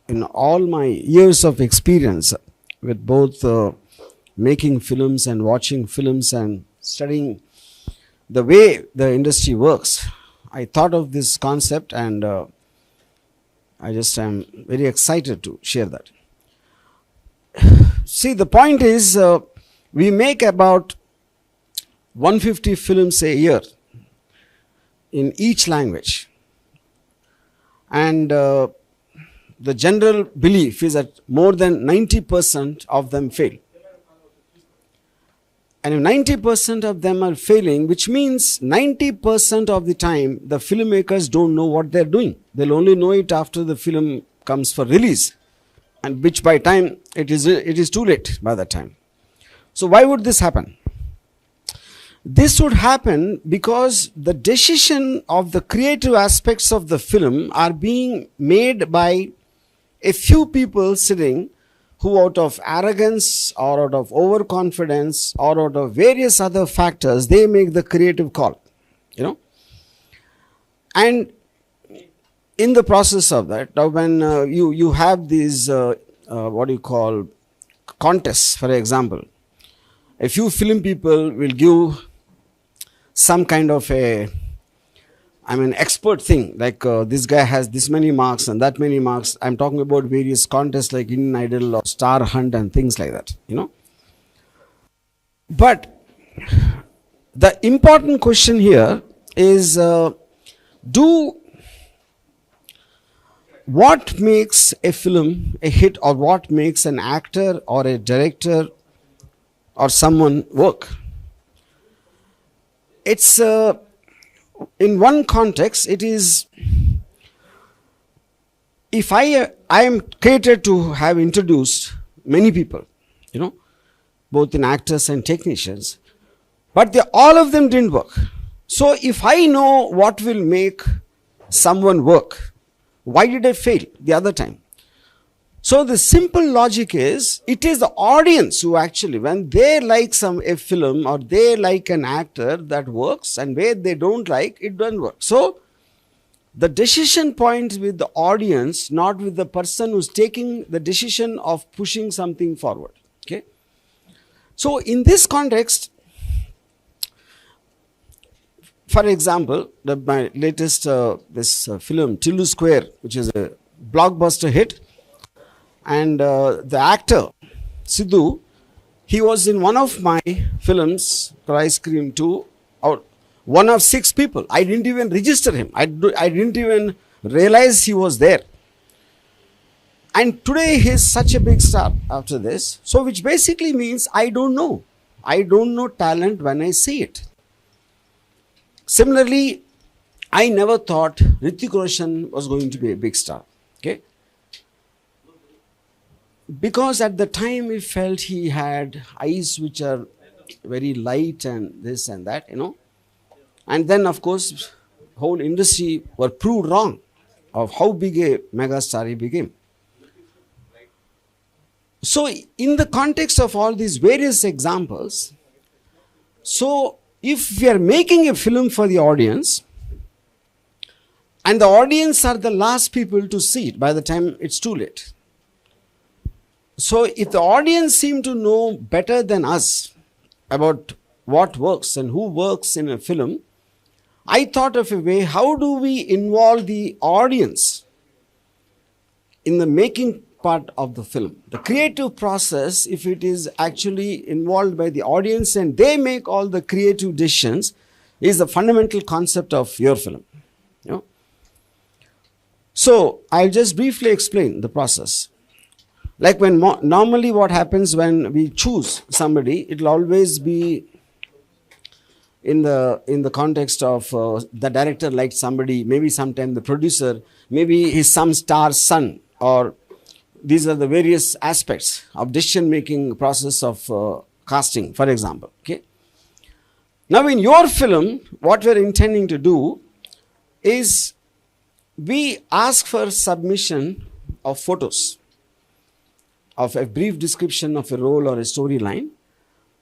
in all my years of experience with both making films and watching films and studying the way the industry works, I thought of this concept, and I just am very excited to share that. See, the point is, we make about 150 films a year in each language, and the general belief is that more than 90% of them fail. And if 90% of them are failing, which means 90% of the time the filmmakers don't know what they're doing. They'll only know it after the film comes for release, and which by time it is too late by that time. So why would this happen? This would happen because the decision of the creative aspects of the film are being made by a few people sitting, who out of arrogance or out of overconfidence or out of various other factors, they make the creative call, And in the process of that, when you have these, contests, for example, a few film people will give some kind of expert thing, like this guy has this many marks and that many marks. I'm talking about various contests like Indian Idol or Star Hunt and things like that, But the important question here is, what makes a film a hit, or what makes an actor or a director or someone work? It's in one context, it is, if I am created to have introduced many people, both in actors and technicians, but all of them didn't work. So if I know what will make someone work, why did I fail the other time? So the simple logic is, it is the audience who actually, when they like a film or they like an actor, that works, and where they don't like, it doesn't work. So the decision point with the audience, not with the person who's taking the decision of pushing something forward. Okay. So in this context, for example, my latest film, Tillu Square, which is a blockbuster hit, and the actor, Sidhu, he was in one of my films, Ice Cream 2, or one of 6 people. I didn't even register him. I didn't even realize he was there. And today he is such a big star after this. So which basically means I don't know. I don't know talent when I see it. Similarly, I never thought Hrithik Roshan was going to be a big star. Okay. Because at the time we felt he had eyes which are very light and this and that, And then, of course, whole industry were proved wrong of how big a megastar he became. So in the context of all these various examples, so if we are making a film for the audience, and the audience are the last people to see it by the time it's too late. So if the audience seem to know better than us about what works and who works in a film, I thought of a way, how do we involve the audience in the making part of the film? The creative process, if it is actually involved by the audience and they make all the creative decisions, is the fundamental concept of your film. So I'll just briefly explain the process. Like when normally what happens when we choose somebody, it will always be in the context of the director liked somebody, maybe sometime the producer, maybe he's some star's son, or these are the various aspects of decision making process of casting, for example. Okay. Now in your film, what we're intending to do is we ask for submission of photos of a brief description of a role or a storyline,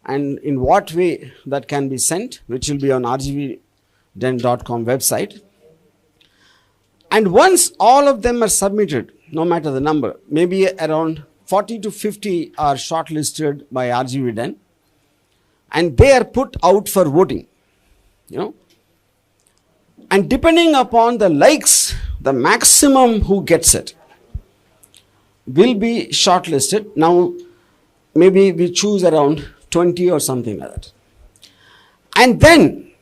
and in what way that can be sent, which will be on rgvden.com website. And once all of them are submitted, no matter the number, maybe around 40 to 50 are shortlisted by RGV Den, and they are put out for voting, you know. And depending upon the likes, the maximum who gets it will be shortlisted. Now, maybe we choose around 20 or something like that. And then,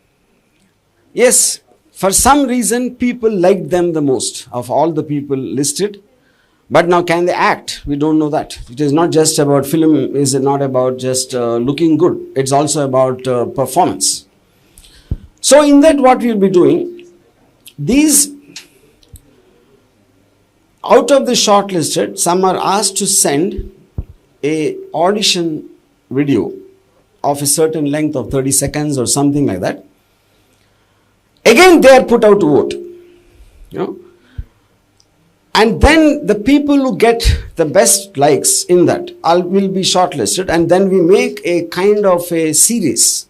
yes, for some reason, people liked them the most of all the people listed. But now, can they act? We don't know that. It is not just about film, is not about just looking good. It's also about performance. So in that, what we'll be doing, these, out of the shortlisted, some are asked to send a audition video of a certain length of 30 seconds or something like that. Again, they are put out to vote, you know. And then the people who get the best likes in that will be shortlisted, and then we make a kind of a series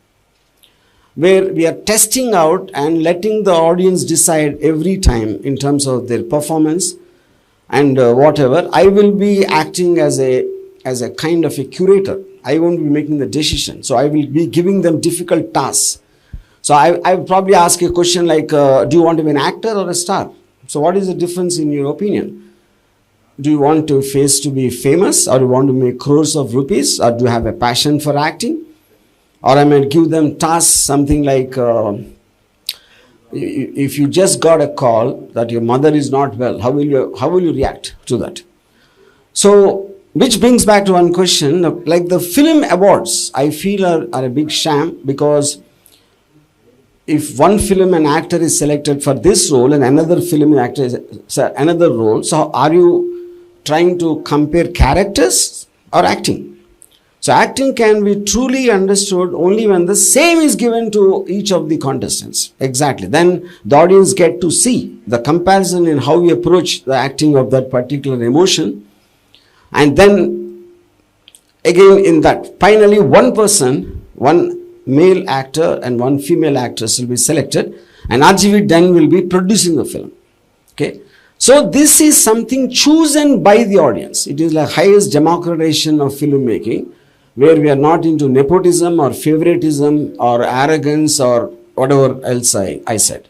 where we are testing out and letting the audience decide every time in terms of their performance and whatever. I will be acting as a kind of a curator. I won't be making the decision. So I will be giving them difficult tasks. So I will probably ask a question like, do you want to be an actor or a star? So what is the difference in your opinion? Do you want to be famous, or do you want to make crores of rupees, or do you have a passion for acting? Or I might give them tasks, something like, if you just got a call that your mother is not well, how will you react to that? So, which brings back to one question, like the film awards, I feel are a big sham, because if one film and actor is selected for this role and another film and actor is another role, so are you trying to compare characters or acting? So acting can be truly understood only when the same is given to each of the contestants. Exactly. Then the audience get to see the comparison in how we approach the acting of that particular emotion. And then again in that, finally one male actor and one female actress will be selected, and RGV Den will be producing the film. Okay. So this is something chosen by the audience. It is the highest democratization of filmmaking, where we are not into nepotism or favoritism or arrogance or whatever else I said.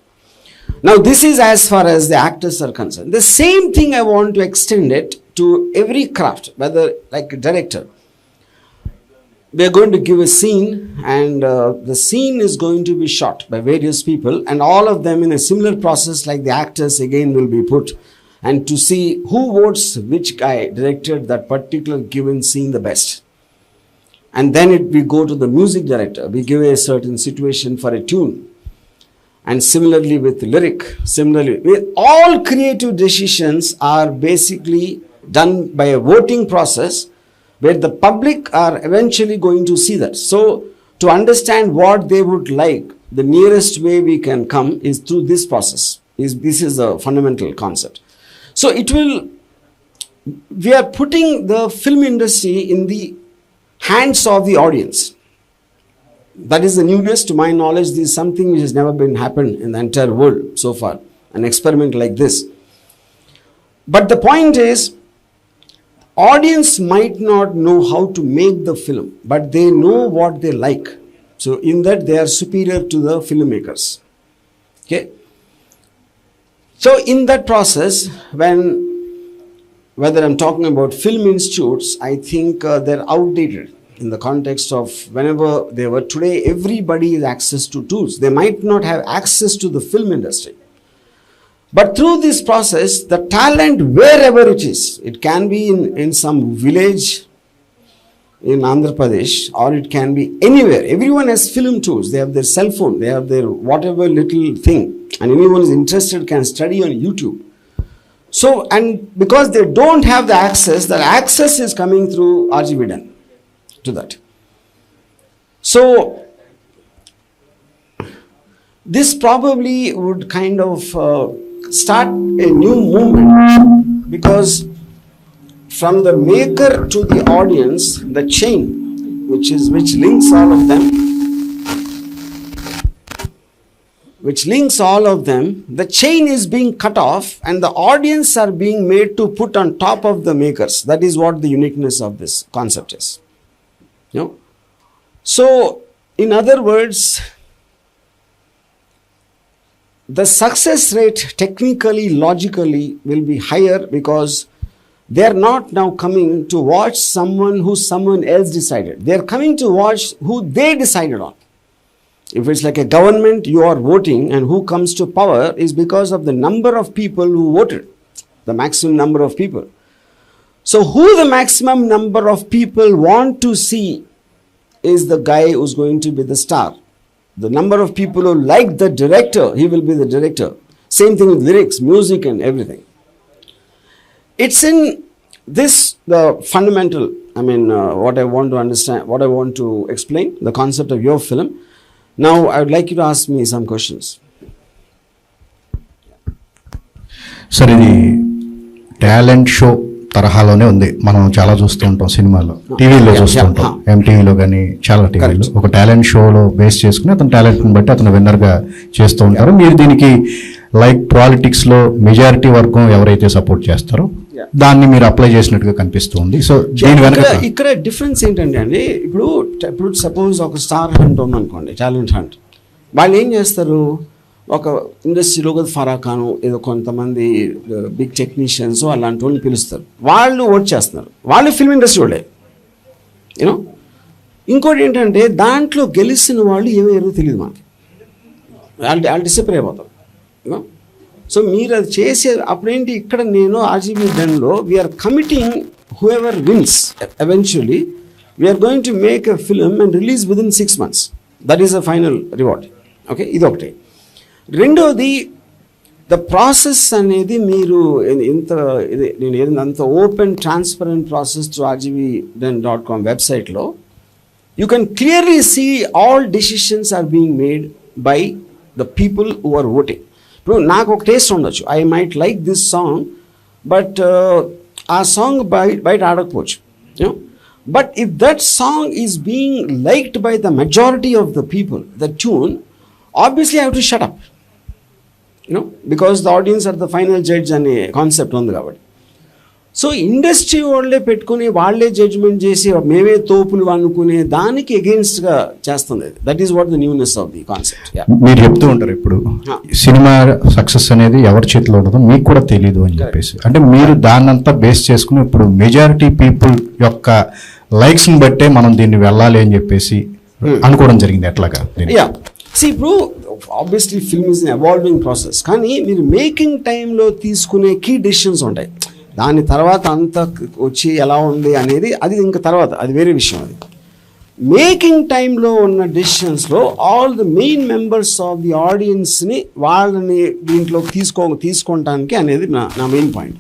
Now this is as far as the actors are concerned. The same thing I want to extend it to every craft, whether like a director. We are going to give a scene, and the scene is going to be shot by various people, and all of them in a similar process like the actors again will be put, and to see who votes which guy directed that particular given scene the best. And then we go to the music director. We give a certain situation for a tune. And similarly with lyric, all creative decisions are basically done by a voting process, where the public are eventually going to see that. So to understand what they would like, the nearest way we can come is through this process. This is a fundamental concept. So we are putting the film industry in the hands of the audience. That is the newness to my knowledge. This is something which has never been happened in the entire world so far, an experiment like this. But the point is, audience might not know how to make the film, but they know what they like. So in that they are superior to the filmmakers. Okay. So in that process, whether I'm talking about film institutes, I think they're outdated in the context of whenever they were. Today, everybody has access to tools. They might not have access to the film industry. But through this process, the talent, wherever it is, it can be in some village in Andhra Pradesh, or it can be anywhere. Everyone has film tools. They have their cell phone. They have their whatever little thing. And anyone who is interested can study on YouTube. So, and because they don't have the access is coming through RGV Den to that. So, this probably would kind of start a new movement, because from the maker to the audience, the chain which links all of them, which links all of them, the chain is being cut off and the audience are being made to put on top of the makers. That is what the uniqueness of this concept is. You know? So, in other words, the success rate technically, logically will be higher because they are not now coming to watch someone who someone else decided. They are coming to watch who they decided on. If it's like a government, you are voting, and who comes to power is because of the number of people who voted, the maximum number of people. So who the maximum number of people want to see is the guy who's going to be the star. The number of people who like the director, he will be the director. Same thing with lyrics, music and everything. It's in this, the fundamental, what I want to understand, what I want to explain, the concept of your film. Now, I would like you to ask me some questions. Sir ఇది talent show తరహాలోనే ఉంది. మనం చాలా చూస్తూ ఉంటాం సినిమాలో, టీవీలో చూస్తూ ఉంటాం, ఎంటీవీలో కానీ చాలా టీవీలో. ఒక టాలెంట్ షోలో బేస్ చేసుకుని అతని టాలెంట్ని బట్టి అతను విన్నర్గా చేస్తూ ఉంటారు. మీరు దీనికి లైక్ పాలిటిక్స్ లో మెజారిటీ వర్గం ఎవరైతే సపోర్ట్ చేస్తారో దాన్ని మీరు అప్లై చేసినట్టుగా కనిపిస్తూ ఉంది. సో దీని వెనక ఇక్కడ డిఫరెన్స్ ఏంటంటే అండి, ఇప్పుడు సపోజ్ ఒక స్టార్ హంట్ ఉందనుకోండి, టాలెంట్ హంట్. వాళ్ళు ఏం చేస్తారు, ఒక ఇండస్ట్రీలో ఫరా ఖాన్ ఏదో కొంతమంది బిగ్ టెక్నీషియన్స్ అలాంటి వాళ్ళని పిలుస్తారు, వాళ్ళు ఓట్ చేస్తున్నారు, వాళ్ళు ఫిల్మ్ ఇండస్ట్రీ వాళ్ళే. యూనో, ఇంకోటి ఏంటంటే దాంట్లో గెలిచిన వాళ్ళు ఏమయ్యారో తెలియదు మనకి, వాళ్ళు డిసప్పాయింట్ అయిపోతారు. యూనో, సో మీరు అది చేసే అప్పుడేంటి, ఇక్కడ నేను ఆర్జీబీ డన్లో we're committing whoever wins eventually we're going to make a film and release within 6 months. That is a final reward. Okay, ఇది ఒకటి. రెండోది, ద ప్రాసెస్ అనేది మీరు నేను ఏదైనా అంత open transparent process through RGBden.com వెబ్సైట్లో you can clearly see all decisions are being made by the people who are voting. ఇప్పుడు నాకు ఒక టేస్ట్ ఉండొచ్చు, I might like this song, but ఆ సాంగ్ బయట ఆడకపోవచ్చు. You know, but if that song is being liked by the majority of the people, the tune, obviously I have to shut up, you know, because the audience are the final judge అనే concept ఉంది కాబట్టి. So industry వాళ్ళే పెట్టుకుని వాళ్ళే judgement చేసి మేమే తోపులు అనుకునే దానికి అగెయిన్స్ట్గా చేస్తుంది. That is what the newness of the concept. మీరు చెప్తూ ఉంటారు ఇప్పుడు సినిమా సక్సెస్ అనేది ఎవరి చేతిలో ఉండదో మీకు కూడా తెలీదు అని చెప్పేసి, అంటే మీరు దాన్నంతా బేస్ చేసుకుని ఇప్పుడు మెజారిటీ పీపుల్ యొక్క లైక్స్ని బట్టే మనం దీన్ని వెళ్ళాలి అని చెప్పేసి అనుకోవడం జరిగింది. ఎట్లాగా? ఇప్పుడు obviously film is evolving process, కానీ మీరు మేకింగ్ టైంలో తీసుకునే కీ డెసిషన్స్ ఉంటాయి. దాని తర్వాత అంతా వచ్చి ఎలా ఉంది అనేది అది ఇంకా తర్వాత, అది వేరే విషయం. అది మేకింగ్ టైంలో ఉన్న డెసిషన్స్లో all the main members of the ఆడియన్స్ని వాళ్ళని దీంట్లో తీసుకోవటానికి అనేది నా main point.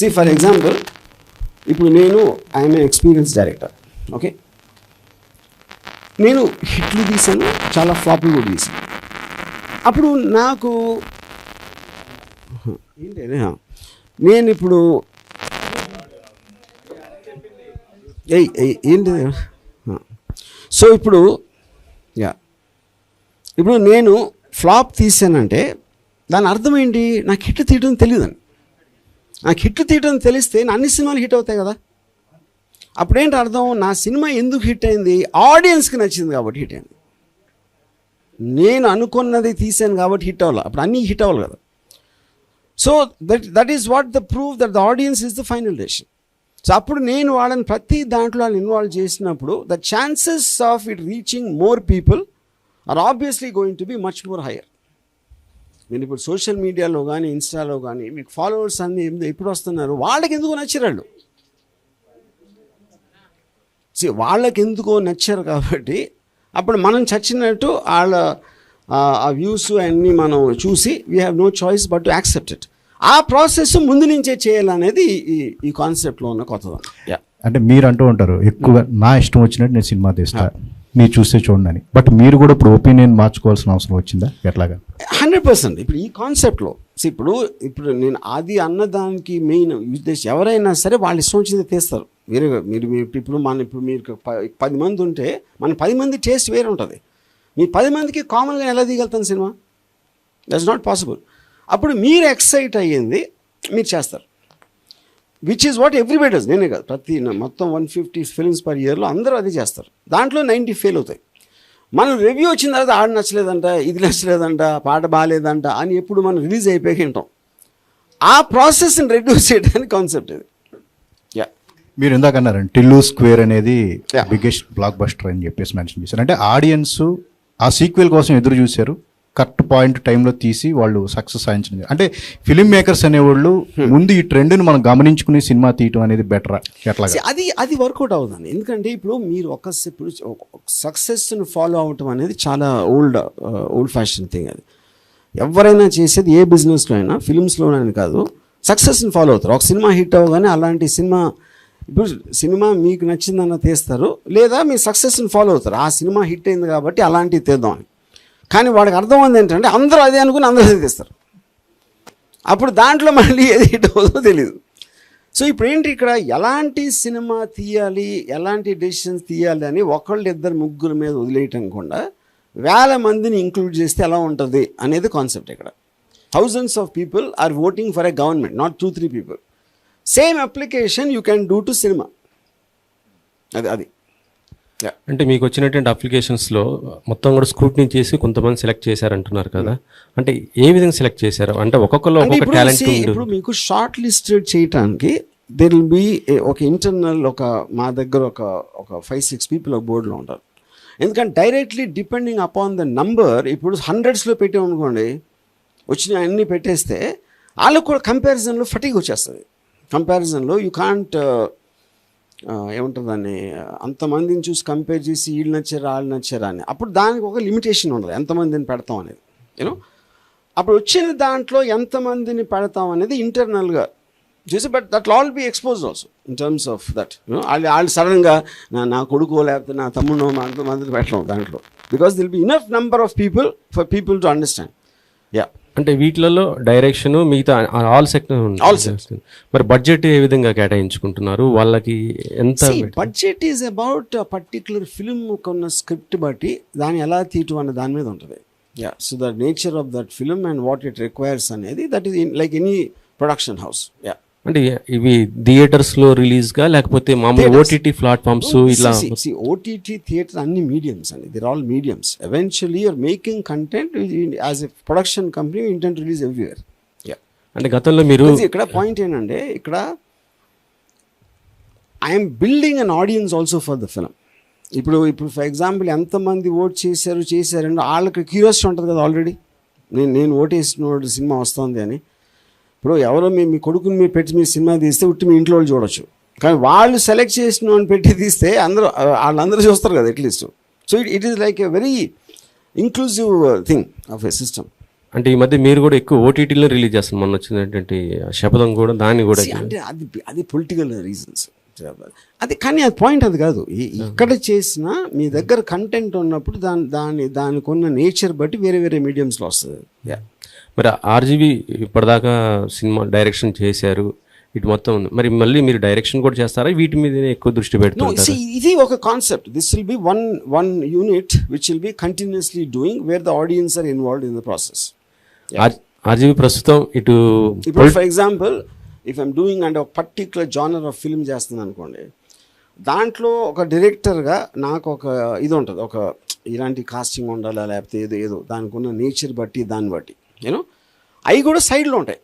See for example, ఇప్పుడు నేను ఐఎమ్ ఎక్స్పీరియన్స్ డైరెక్టర్. ఓకే, నేను హిట్లు తీసాను, చాలా ఫ్లాపులు కూడా తీసాను. అప్పుడు నాకు ఏంటి, నేను ఇప్పుడు ఏంటి, సో ఇప్పుడు నేను ఫ్లాప్ తీసానంటే దాని అర్థం ఏంటి, నాకు హిట్ తీయడం తెలియదని. నాకు హిట్ తీయడం తెలిస్తే అన్ని సినిమాలు హిట్ అవుతాయి కదా. అప్పుడేంటి అర్థం, నా సినిమా ఎందుకు హిట్ అయింది, ఆడియన్స్కి నచ్చింది కాబట్టి హిట్ అయింది. నేను అనుకున్నది తీసాను కాబట్టి హిట్ అవ్వాలి, అప్పుడు అన్నీ హిట్ అవ్వాలి కదా. So that is what the proof that the audience is the final decision. సో అప్పుడు నేను వాళ్ళని ప్రతి దాంట్లో వాళ్ళు ఇన్వాల్వ్ చేసినప్పుడు the chances of it reaching more people are obviously going to be much more higher. నేను ఇప్పుడు సోషల్ మీడియాలో కానీ ఇన్స్టాలో కానీ మీకు ఫాలోవర్స్ అన్నీ ఎప్పుడు వస్తున్నారు, వాళ్ళకి ఎందుకు నచ్చిరాళ్ళు, వాళ్ళకి ఎందుకో నచ్చారు కాబట్టి అప్పుడు మనం చచ్చినట్టు వాళ్ళ ఆ వ్యూస్ అన్నీ మనం చూసి we have no choice but to accept it. ఆ ప్రాసెస్ ముందు నుంచే చేయాలనేది ఈ కాన్సెప్ట్లో ఉన్న కొత్తదనం. అంటే మీరు అంటూ ఉంటారు ఎక్కువగా నా ఇష్టం వచ్చినట్టు నేను సినిమా తీస్తా, మీరు చూస్తే చూడండి, బట్ మీరు కూడా ఇప్పుడు ఒపీనియన్ మార్చుకోవాల్సిన అవసరం వచ్చిందా ఎట్లాగా? 100%. ఇప్పుడు ఈ కాన్సెప్ట్లో ఇప్పుడు నేను అది అన్నదానికి మెయిన్ ఉద్దేశం, ఎవరైనా సరే వాళ్ళు ఇష్టం వచ్చింది తీస్తారు. మీరు ఇప్పుడు మీరు 10 మంది ఉంటే మన 10 మంది టేస్ట్ వేరే ఉంటుంది. మీ 10 మందికి కామన్గా ఎలా తీయగలుగుతాను సినిమా? That's not possible. అప్పుడు మీరు ఎక్సైట్ అయ్యింది మీరు చేస్తారు, which is what everybody does. నేనే కాదు, మొత్తం 150 ఫిల్మ్స్ పర్ ఇయర్లో అందరూ అది చేస్తారు. దాంట్లో 90 ఫెయిల్ అవుతాయి. మనం రివ్యూ వచ్చిన తర్వాత ఆడ నచ్చలేదంట, ఇది నచ్చలేదంట, పాట బాగాలేదంట అని ఎప్పుడు మనం రిలీజ్ అయిపోయి ఉంటాం. ఆ ప్రాసెస్ని రెడ్యూస్ చేయడానికి కాన్సెప్ట్ ఇది. మీరు ఇందాక అన్నారండి టిల్లు స్క్వేర్ అనేది బిగ్గెస్ట్ బ్లాక్ బస్టర్ అని చెప్పేసి మెన్షన్ చేశారు. అంటే ఆడియన్స్ ఆ సీక్వెల్ కోసం ఎదురు చూశారు, కరెక్ట్ పాయింట్ టైంలో తీసి వాళ్ళు సక్సెస్ సాధించింది. అంటే ఫిలిం మేకర్స్ అనేవాళ్ళు ముందు ఈ ట్రెండ్ని మనం గమనించుకుని సినిమా తీయటం అనేది బెటర్. ఎట్లా అది వర్కౌట్ అవుతుంది. ఎందుకంటే ఇప్పుడు మీరు ఇప్పుడు సక్సెస్ని ఫాలో అవటం అనేది చాలా ఓల్డ్ ఫ్యాషన్ థింగ్. అది ఎవరైనా చేసేది ఏ బిజినెస్లో అయినా, ఫిలిమ్స్లోనైనా కాదు, సక్సెస్ని ఫాలో అవుతారు. ఒక సినిమా హిట్ అవ్వగానే అలాంటి సినిమా, ఇప్పుడు సినిమా మీకు నచ్చిందన్న తీస్తారు, లేదా మీ సక్సెస్ని ఫాలో అవుతారు. ఆ సినిమా హిట్ అయింది కాబట్టి అలాంటివి తీద్దామని. కానీ వాడికి అర్థమైంది ఏంటంటే అందరూ అదే అనుకుని అందరూ అదే తీస్తారు. అప్పుడు దాంట్లో మళ్ళీ ఏది హిట్ అవుతుందో తెలియదు. సో ఇప్పుడు ఏంటి, ఇక్కడ ఎలాంటి సినిమా తీయాలి, ఎలాంటి డెసిషన్స్ తీయాలి అని ఒకళ్ళు ఇద్దరు ముగ్గురు మీద వదిలేయటం కూడా 1000 మందిని ఇంక్లూడ్ చేస్తే ఎలా ఉంటుంది అనేది కాన్సెప్ట్. ఇక్కడ thousands of people are voting for a government, not 2-3 people. Same application you can do to cinema. అది అంటే మీకు వచ్చినటువంటి అప్లికేషన్స్లో మొత్తం కూడా స్క్రూటినీ చేసి కొంతమంది సెలెక్ట్ చేశారంటున్నారు కదా, అంటే ఏ విధంగా సెలెక్ట్ చేశారు? అంటే ఒక్కొక్కరు ఒక్కొక్క టాలెంట్. ఇప్పుడు మీకు షార్ట్ లిస్టెడ్ చేయడానికి దేర్ విల్ బీ ఒక ఇంటర్నల్, మా దగ్గర ఒక 5-6 పీపుల్ ఒక బోర్డులో ఉంటారు. ఎందుకంటే directly depending upon the number, ఇప్పుడు 100స్లో పెట్టామనుకోండి, వచ్చిన అన్నీ పెట్టేస్తే వాళ్ళకు కూడా కంపారిజన్లో ఫటీగ్ వచ్చేస్తుంది. కంపారిజన్లో యూ కాంట్ ఏముంటుంది దాన్ని, అంతమందిని చూసి కంపేర్ చేసి వీళ్ళు నచ్చారా వాళ్ళు నచ్చారా అని. అప్పుడు దానికి ఒక లిమిటేషన్ ఉండదు ఎంతమందిని పెడతాం అనేది. యూనో అప్పుడు వచ్చిన దాంట్లో ఎంతమందిని పెడతాం అనేది ఇంటర్నల్గా చూసి, but that all be expose also in terms of that. వాళ్ళు సడన్గా నా కొడుకో లేకపోతే నా తమ్ముడో అంతమందిని పెట్టడం దాంట్లో, because there'll be enough number of people for people to understand. అంటే వీటిలలో డైరెక్షన్ మిగతా ఆల్ సెక్టర్. మరి బడ్జెట్ ఏ విధంగా కేటాయించుకుంటున్నారు వాళ్ళకి? ఎంత budget is about particular film కొన్న స్క్రిప్ట్ బట్టి దాన్ని ఎలా తీయటం అనే దాని మీద ఉంటుంది. So the nature of that film and what it requires అనేది, that is like any production house. అంటే ఇవి థియేటర్స్లో రిలీజ్గా లేకపోతే మామూలు ఓటీటీ ప్లాట్ఫామ్స్ ఇలా? ఓటీటీ థియేటర్ అన్ని మీడియమ్స్ అండి, they're all mediums. Eventually you're making content as a production company, you intent release everywhere. అంటే గతంలో మీరు ఇక్కడ పాయింట్ ఏంటంటే, ఇక్కడ I'm building an audience also for the film. ఇప్పుడు ఫర్ ఎగ్జాంపుల్ ఎంతమంది ఓట్ చేశారంటే వాళ్ళకి క్యూరియాసిటీ ఉంటుంది కదా ఆల్రెడీ, నేను ఓటేసిన సినిమా వస్తుంది అని. ఇప్పుడు ఎవరో మీ కొడుకుని మీరు పెట్టి మీరు సినిమా తీస్తే ఉట్టి మీ ఇంట్లో వాళ్ళు చూడొచ్చు, కానీ వాళ్ళు సెలెక్ట్ చేసిన అని పెట్టి తీస్తే వాళ్ళందరూ చూస్తారు కదా at least. So it is like a very inclusive thing of a system. అంటే ఈ మధ్య మీరు కూడా ఎక్కువ ఓటీటీలో రిలీజ్ చేస్తారు. మొన్న వచ్చినటువంటి శపథం కూడా దాన్ని కూడా, అంటే అది పొలిటికల్ రీజన్స్ అది. కానీ అది పాయింట్ అది కాదు. ఇక్కడ చేసిన మీ దగ్గర కంటెంట్ ఉన్నప్పుడు దానికి ఉన్న నేచర్ బట్టి వేరే వేరే మీడియంస్లో వస్తుంది. మరి ఆర్జీవి ఇప్పటిదాకా సినిమా డైరెక్షన్ చేశారు, ఇటు మొత్తం ఉంది. మరి మళ్ళీ మీరు డైరెక్షన్ కూడా చేస్తారా? వీటి మీద ఎక్కువ దృష్టి పెడుతున్నారు? ఇది ఒక concept. This will be one unit which will be continuously doing where the audience are involved in the process. RGV ప్రస్తుతం ఇప్పుడు for example if I'm doing అంటే ఒక పర్టికులర్ జానర్ ఆఫ్ ఫిల్మ్ చేస్తుంది అనుకోండి, దాంట్లో ఒక డైరెక్టర్గా నాకు ఒక ఇది ఉంటుంది, ఒక ఇలాంటి కాస్టింగ్ ఉండాలా లేకపోతే ఏదో దానికి ఉన్న నేచర్ బట్టి దాన్ని బట్టి యూనో అవి కూడా సైడ్లో ఉంటాయి.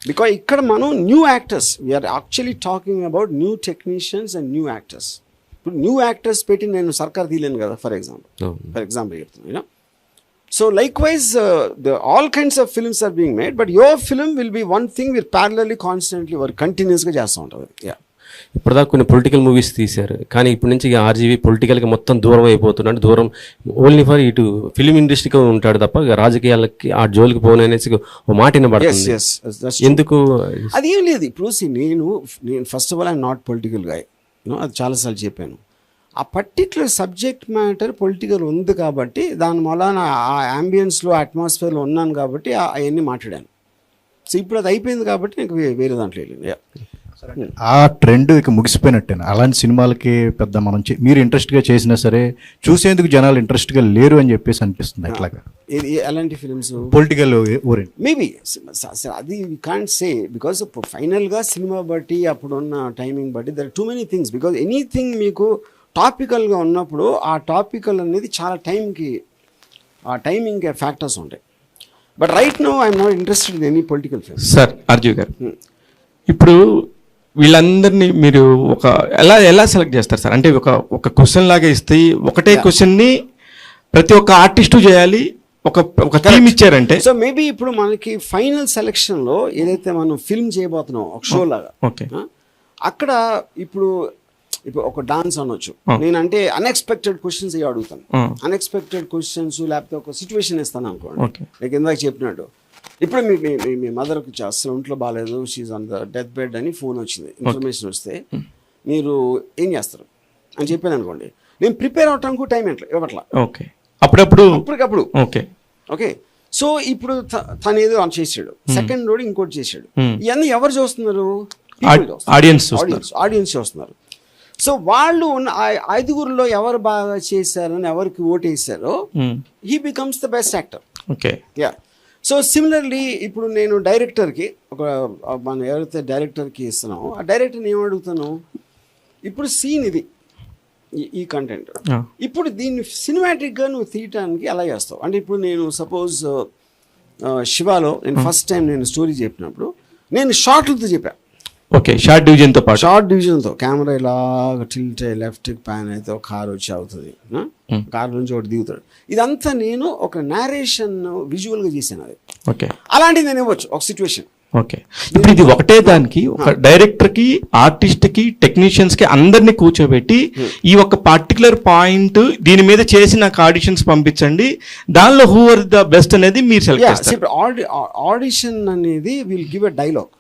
బికాజ్ ఇక్కడ మనం new actors, we're actually talking about new technicians and new actors. ఇప్పుడు న్యూ యాక్టర్స్ పెట్టి నేను సర్కార్ తీయలేను కదా ఫర్ ఎగ్జాంపుల్ చెప్తున్నాను you know. So likewise all kinds of films are being made, but your film will be one thing where parallelly constantly work కంటిన్యూస్గా చేస్తూ ఉంటుంది. ఇప్పటిదాకా కొన్ని పొలిటికల్ మూవీస్ తీశారు, కానీ ఇప్పటి నుంచి ఆర్జీవి పొలిటికల్గా మొత్తం దూరం అయిపోతున్నాడు. దూరం ఓన్లీ ఫర్ ఇటు ఫిలిం ఇండస్ట్రీగా ఉంటాడు తప్ప రాజకీయాలకి ఆ జోలికి పోననేసి ఓ మాట వినబడుతుంది. ఎందుకు? అది ఏం లేదు. ఇప్పుడు నేను first of all I'm not political guy, అది చాలాసార్లు చెప్పాను. ఆ పర్టిక్యులర్ సబ్జెక్ట్ మ్యాటర్ పొలిటికల్ ఉంది కాబట్టి దాని మూలాన ఆ యాంబియన్స్లో అట్మాస్ఫియర్లో ఉన్నాను కాబట్టి అవన్నీ మాట్లాడాను. సో ఇప్పుడు అది అయిపోయింది కాబట్టి నాకు వేరే దాంట్లో వెళ్ళింది. ఆ ట్రెండ్ ఇక ముగిసిపోయినట్టేనా? అలాంటి సినిమాలకి పెద్ద మనం మీరు ఇంట్రెస్ట్గా చేసినా సరే చూసేందుకు జనాలు ఇంట్రెస్ట్గా లేరు అని చెప్పేసి అనిపిస్తుంది. ఎట్లాగా అలాంటి ఫిల్మ్స్ పొలిటికల్ ఓరియంట్ మేబీ అది వీ కాంట్ సే, బికాస్ ఫైనల్గా సినిమా బట్టి అప్పుడున్న టైమింగ్ బట్టి there too many things. Because anything మీకు టాపికల్గా ఉన్నప్పుడు ఆ టాపికల్ అనేది చాలా టైమింగ్ ఫ్యాక్టర్స్ ఉంటాయి. But right now I'm not interested in any political film. Sir RGV garu, ఇప్పుడు వీళ్ళందరినీ మీరు ఎలా సెలెక్ట్ చేస్తారు సార్? అంటే ఒక క్వశ్చన్ లాగా ఇస్తే ఒకటే క్వశ్చన్ని ప్రతి ఒక్క ఆర్టిస్టు చేయాలి, ఒక థీమ్ ఇచ్చారంటే. సో మేబీ ఇప్పుడు మనకి ఫైనల్ సెలెక్షన్లో ఏదైతే మనం ఫిల్మ్ చేయబోతున్నాం ఒక షో లాగా, ఓకే, అక్కడ ఇప్పుడు ఒక డాన్స్ అనొచ్చు, నేనంటే అన్ఎక్స్పెక్టెడ్ క్వశ్చన్స్ అడుగుతాను. అన్ఎక్స్పెక్టెడ్ క్వశ్చన్స్ లేకపోతే ఒక సిచ్యువేషన్ ఇస్తాను అనుకోండి. లైక్ ఇందాక చెప్పినట్టు, ఇప్పుడు మీ మదర్కి అసలు ఒంట్లో బాగాలేదు, she's on the death bed అని ఫోన్ వచ్చింది, ఇన్ఫర్మేషన్ వస్తే మీరు ఏం చేస్తారు అని చెప్పాను అనుకోండి. నేను ప్రిపేర్ అవటానికి టైం ఇవ్వట్లా, ఓకే, అప్పుడప్పుడు ఓకే ఓకే. సో ఇప్పుడు తను ఏదో ఆన్ చేసాడు, సెకండ్ రోడ్ ఇంకోటి చేసాడు, ఇవన్నీ ఎవరు చూస్తున్నారు? ఆడియన్స్ చూస్తున్నారు. సో వాళ్ళు ఐదుగురులో ఎవరు బాగా చేశారని ఎవరికి ఓటేసారో he becomes the best actor. Okay, yeah. So similarly ఇప్పుడు నేను డైరెక్టర్కి మనం ఎవరైతే డైరెక్టర్కి ఇస్తున్నామో ఆ డైరెక్టర్ని ఏం అడుగుతాను, ఇప్పుడు సీన్ ఇది, ఈ కంటెంట్, ఇప్పుడు దీన్ని సినిమాటిక్గా నువ్వు తీయటానికి ఎలా చేస్తావు అంటే, ఇప్పుడు నేను సపోజ్ శివాలో నేను ఫస్ట్ టైం నేను స్టోరీ చెప్పినప్పుడు నేను షార్ట్లతో చెప్పాను. ఓకే, షార్ట్ డివిజన్తో కెమెరా ఇలాగ టిల్ట్ లెఫ్ట్ ప్యాన్ అయితే ఒక కార్ వచ్చి అవుతుంది, కార్ నుంచి ఒకటి దిగుతాడు. ఇదంతా నేను ఒక నేరేషన్ విజువల్గా చేశాను. అది ఓకే, అలాంటిది నేను ఇవ్వచ్చు ఒక సిచ్యువేషన్. ఓకే, ఇప్పుడు ఇది ఒకటే దానికి ఒక డైరెక్టర్కి, ఆర్టిస్ట్కి, టెక్నీషియన్స్కి అందరినీ కూర్చోబెట్టి ఈ ఒక పర్టికులర్ పాయింట్ దీని మీద చేసి నాకు ఆడిషన్స్ పంపించండి, దానిలో హూ ఆర్ ద బెస్ట్ అనేది మీరు సెలెక్ట్ చేస్తారు. ఆడిషన్ అనేది will give a dialogue.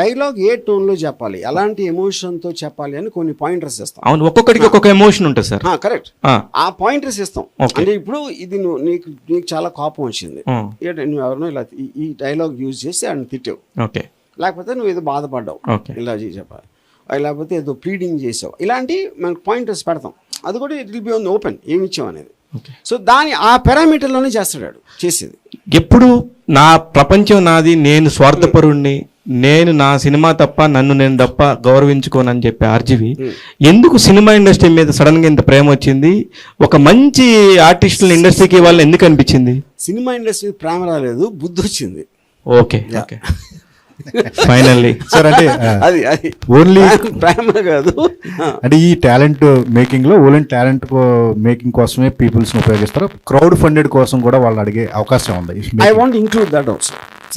Dialogue A tone లో చెప్పాలి, ఎలాంటి ఎమోషన్ తో చెప్పాలి అని కొన్ని పాయింటర్స్ ఇస్తాం. అవును, ఒక్కొక్కడికి ఒక్కొక్క ఎమోషన్ ఉంటుంది సార్. కరెక్ట్, ఆ పాయింటర్స్ ఇస్తాం. అంటే ఇప్పుడు ఇది నీకు చాలా కోపం వచ్చింది, నువ్వు ఎవరినో ఇలా ఈ డైలాగ్ యూజ్ చేసి ఆయన తిట్టావు, ఓకే, లేకపోతే నువ్వు ఏదో బాధపడ్డావు ఇలా చెప్పాలి, లేకపోతే ఏదో ప్లీడింగ్ చేసావు, ఇలాంటి మనకు పాయింటర్స్ పెడతాం. అది కూడా it will be on open ఏమి ఇచ్చావు అనేది. సో ఆ పారామీటర్లోనే చేస్తాడు చేసేది. ఎప్పుడు నా ప్రపంచం నాది, నేను స్వార్థపరుణ్ణి, నేను నా సినిమా తప్ప నన్ను నేను తప్ప గౌరవించుకోనని చెప్పి ఆర్జీవి ఎందుకు సినిమా ఇండస్ట్రీ మీద సడన్ గా ఇంత ప్రేమ వచ్చింది? ఒక మంచి ఆర్టిస్టుల ఇండస్ట్రీకి వాళ్ళు ఎందుకు అనిపించింది? సినిమా ఇండస్ట్రీ ప్రేమ రాలేదు, బుద్ధి వచ్చింది. ఓకే ఓకే, ఫైనల్లీ సార్ అంటే అది ఓన్లీ ప్రేమ కాదు, అంటే ఈ టాలెంట్ మేకింగ్ లో ఓన్లీ టాలెంట్ మేకింగ్ కోసమే పీపుల్స్ ఉపయోగిస్తారు. క్రౌడ్ ఫండెడ్ కోసం కూడా వాళ్ళు అడిగే అవకాశం ఉంది. I want include that also.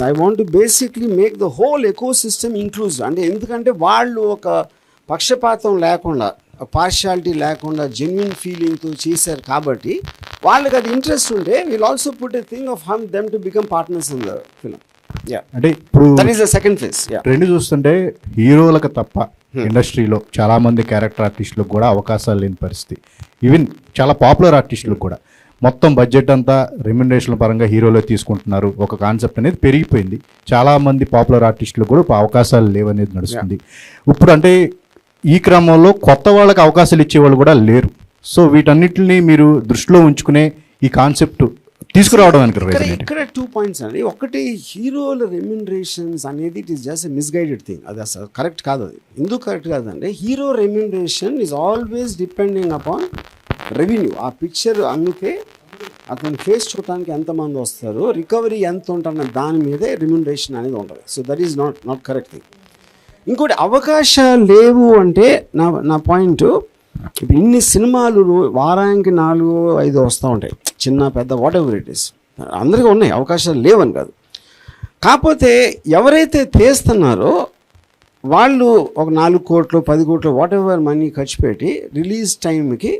I want to basically make the whole eco system inclusive. అంటే ఎందుకంటే వాళ్ళు ఒక పక్షపాతం లేకుండా, పార్షియాలిటీ లేకుండా జెన్యున్ ఫీలింగ్తో చేశారు కాబట్టి వాళ్ళకి అది ఇంట్రెస్ట్ ఉంటే will also put a thing of hmm them to become partners in the film. అంటే ఇప్పుడు that is the second phase. Trend చూస్తుంటే హీరోలకు తప్ప ఇండస్ట్రీలో చాలా మంది క్యారెక్టర్ ఆర్టిస్టులకు కూడా అవకాశాలు లేని పరిస్థితి. ఈవెన్ చాలా పాపులర్ ఆర్టిస్టులకు కూడా మొత్తం బడ్జెట్ అంతా రెమ్యునరేషన్ పరంగా హీరోలో తీసుకుంటున్నారు. ఒక కాన్సెప్ట్ అనేది పెరిగిపోయింది. చాలా మంది పాపులర్ ఆర్టిస్టులకు కూడా అవకాశాలు లేవనేది నడుస్తుంది ఇప్పుడు. అంటే ఈ క్రమంలో కొత్త వాళ్ళకి అవకాశాలు ఇచ్చేవాళ్ళు కూడా లేరు. సో వీటన్నిటిని మీరు దృష్టిలో ఉంచుకునే ఈ కాన్సెప్ట్ తీసుకురావడం అనుకుంటారు. ఇక్కడ 2 పాయింట్స్ అండి. ఒకటి, హీరోల రెమ్యునరేషన్స్ అనేది it is just misguided thing. అది అసలు కరెక్ట్ కాదు. అది ఎందుకు కరెక్ట్ కాదంటే, hero remuneration is always depending upon revenue. ఆ పిక్చర్ అమ్మితే అతని ఫేస్ చూడటానికి ఎంతమంది వస్తారు, రికవరీ ఎంత ఉంటుందన్న దాని మీదే రెమ్యునరేషన్ అనేది ఉంటుంది. So that is not correct thing. ఇంకోటి, అవకాశాలు లేవు అంటే నా పాయింట్, ఇప్పుడు ఇన్ని సినిమాలు వారానికి 4-5 వస్తూ ఉంటాయి, చిన్న పెద్ద వాట్ ఎవర్ ఇట్ ఈస్, అందరికీ ఉన్నాయి, అవకాశాలు లేవని కాదు. కాకపోతే ఎవరైతే తీస్తున్నారో వాళ్ళు ఒక 4 కోట్లు 10 కోట్లు వాట్ ఎవర్ మనీ ఖర్చు పెట్టి రిలీజ్ టైంకి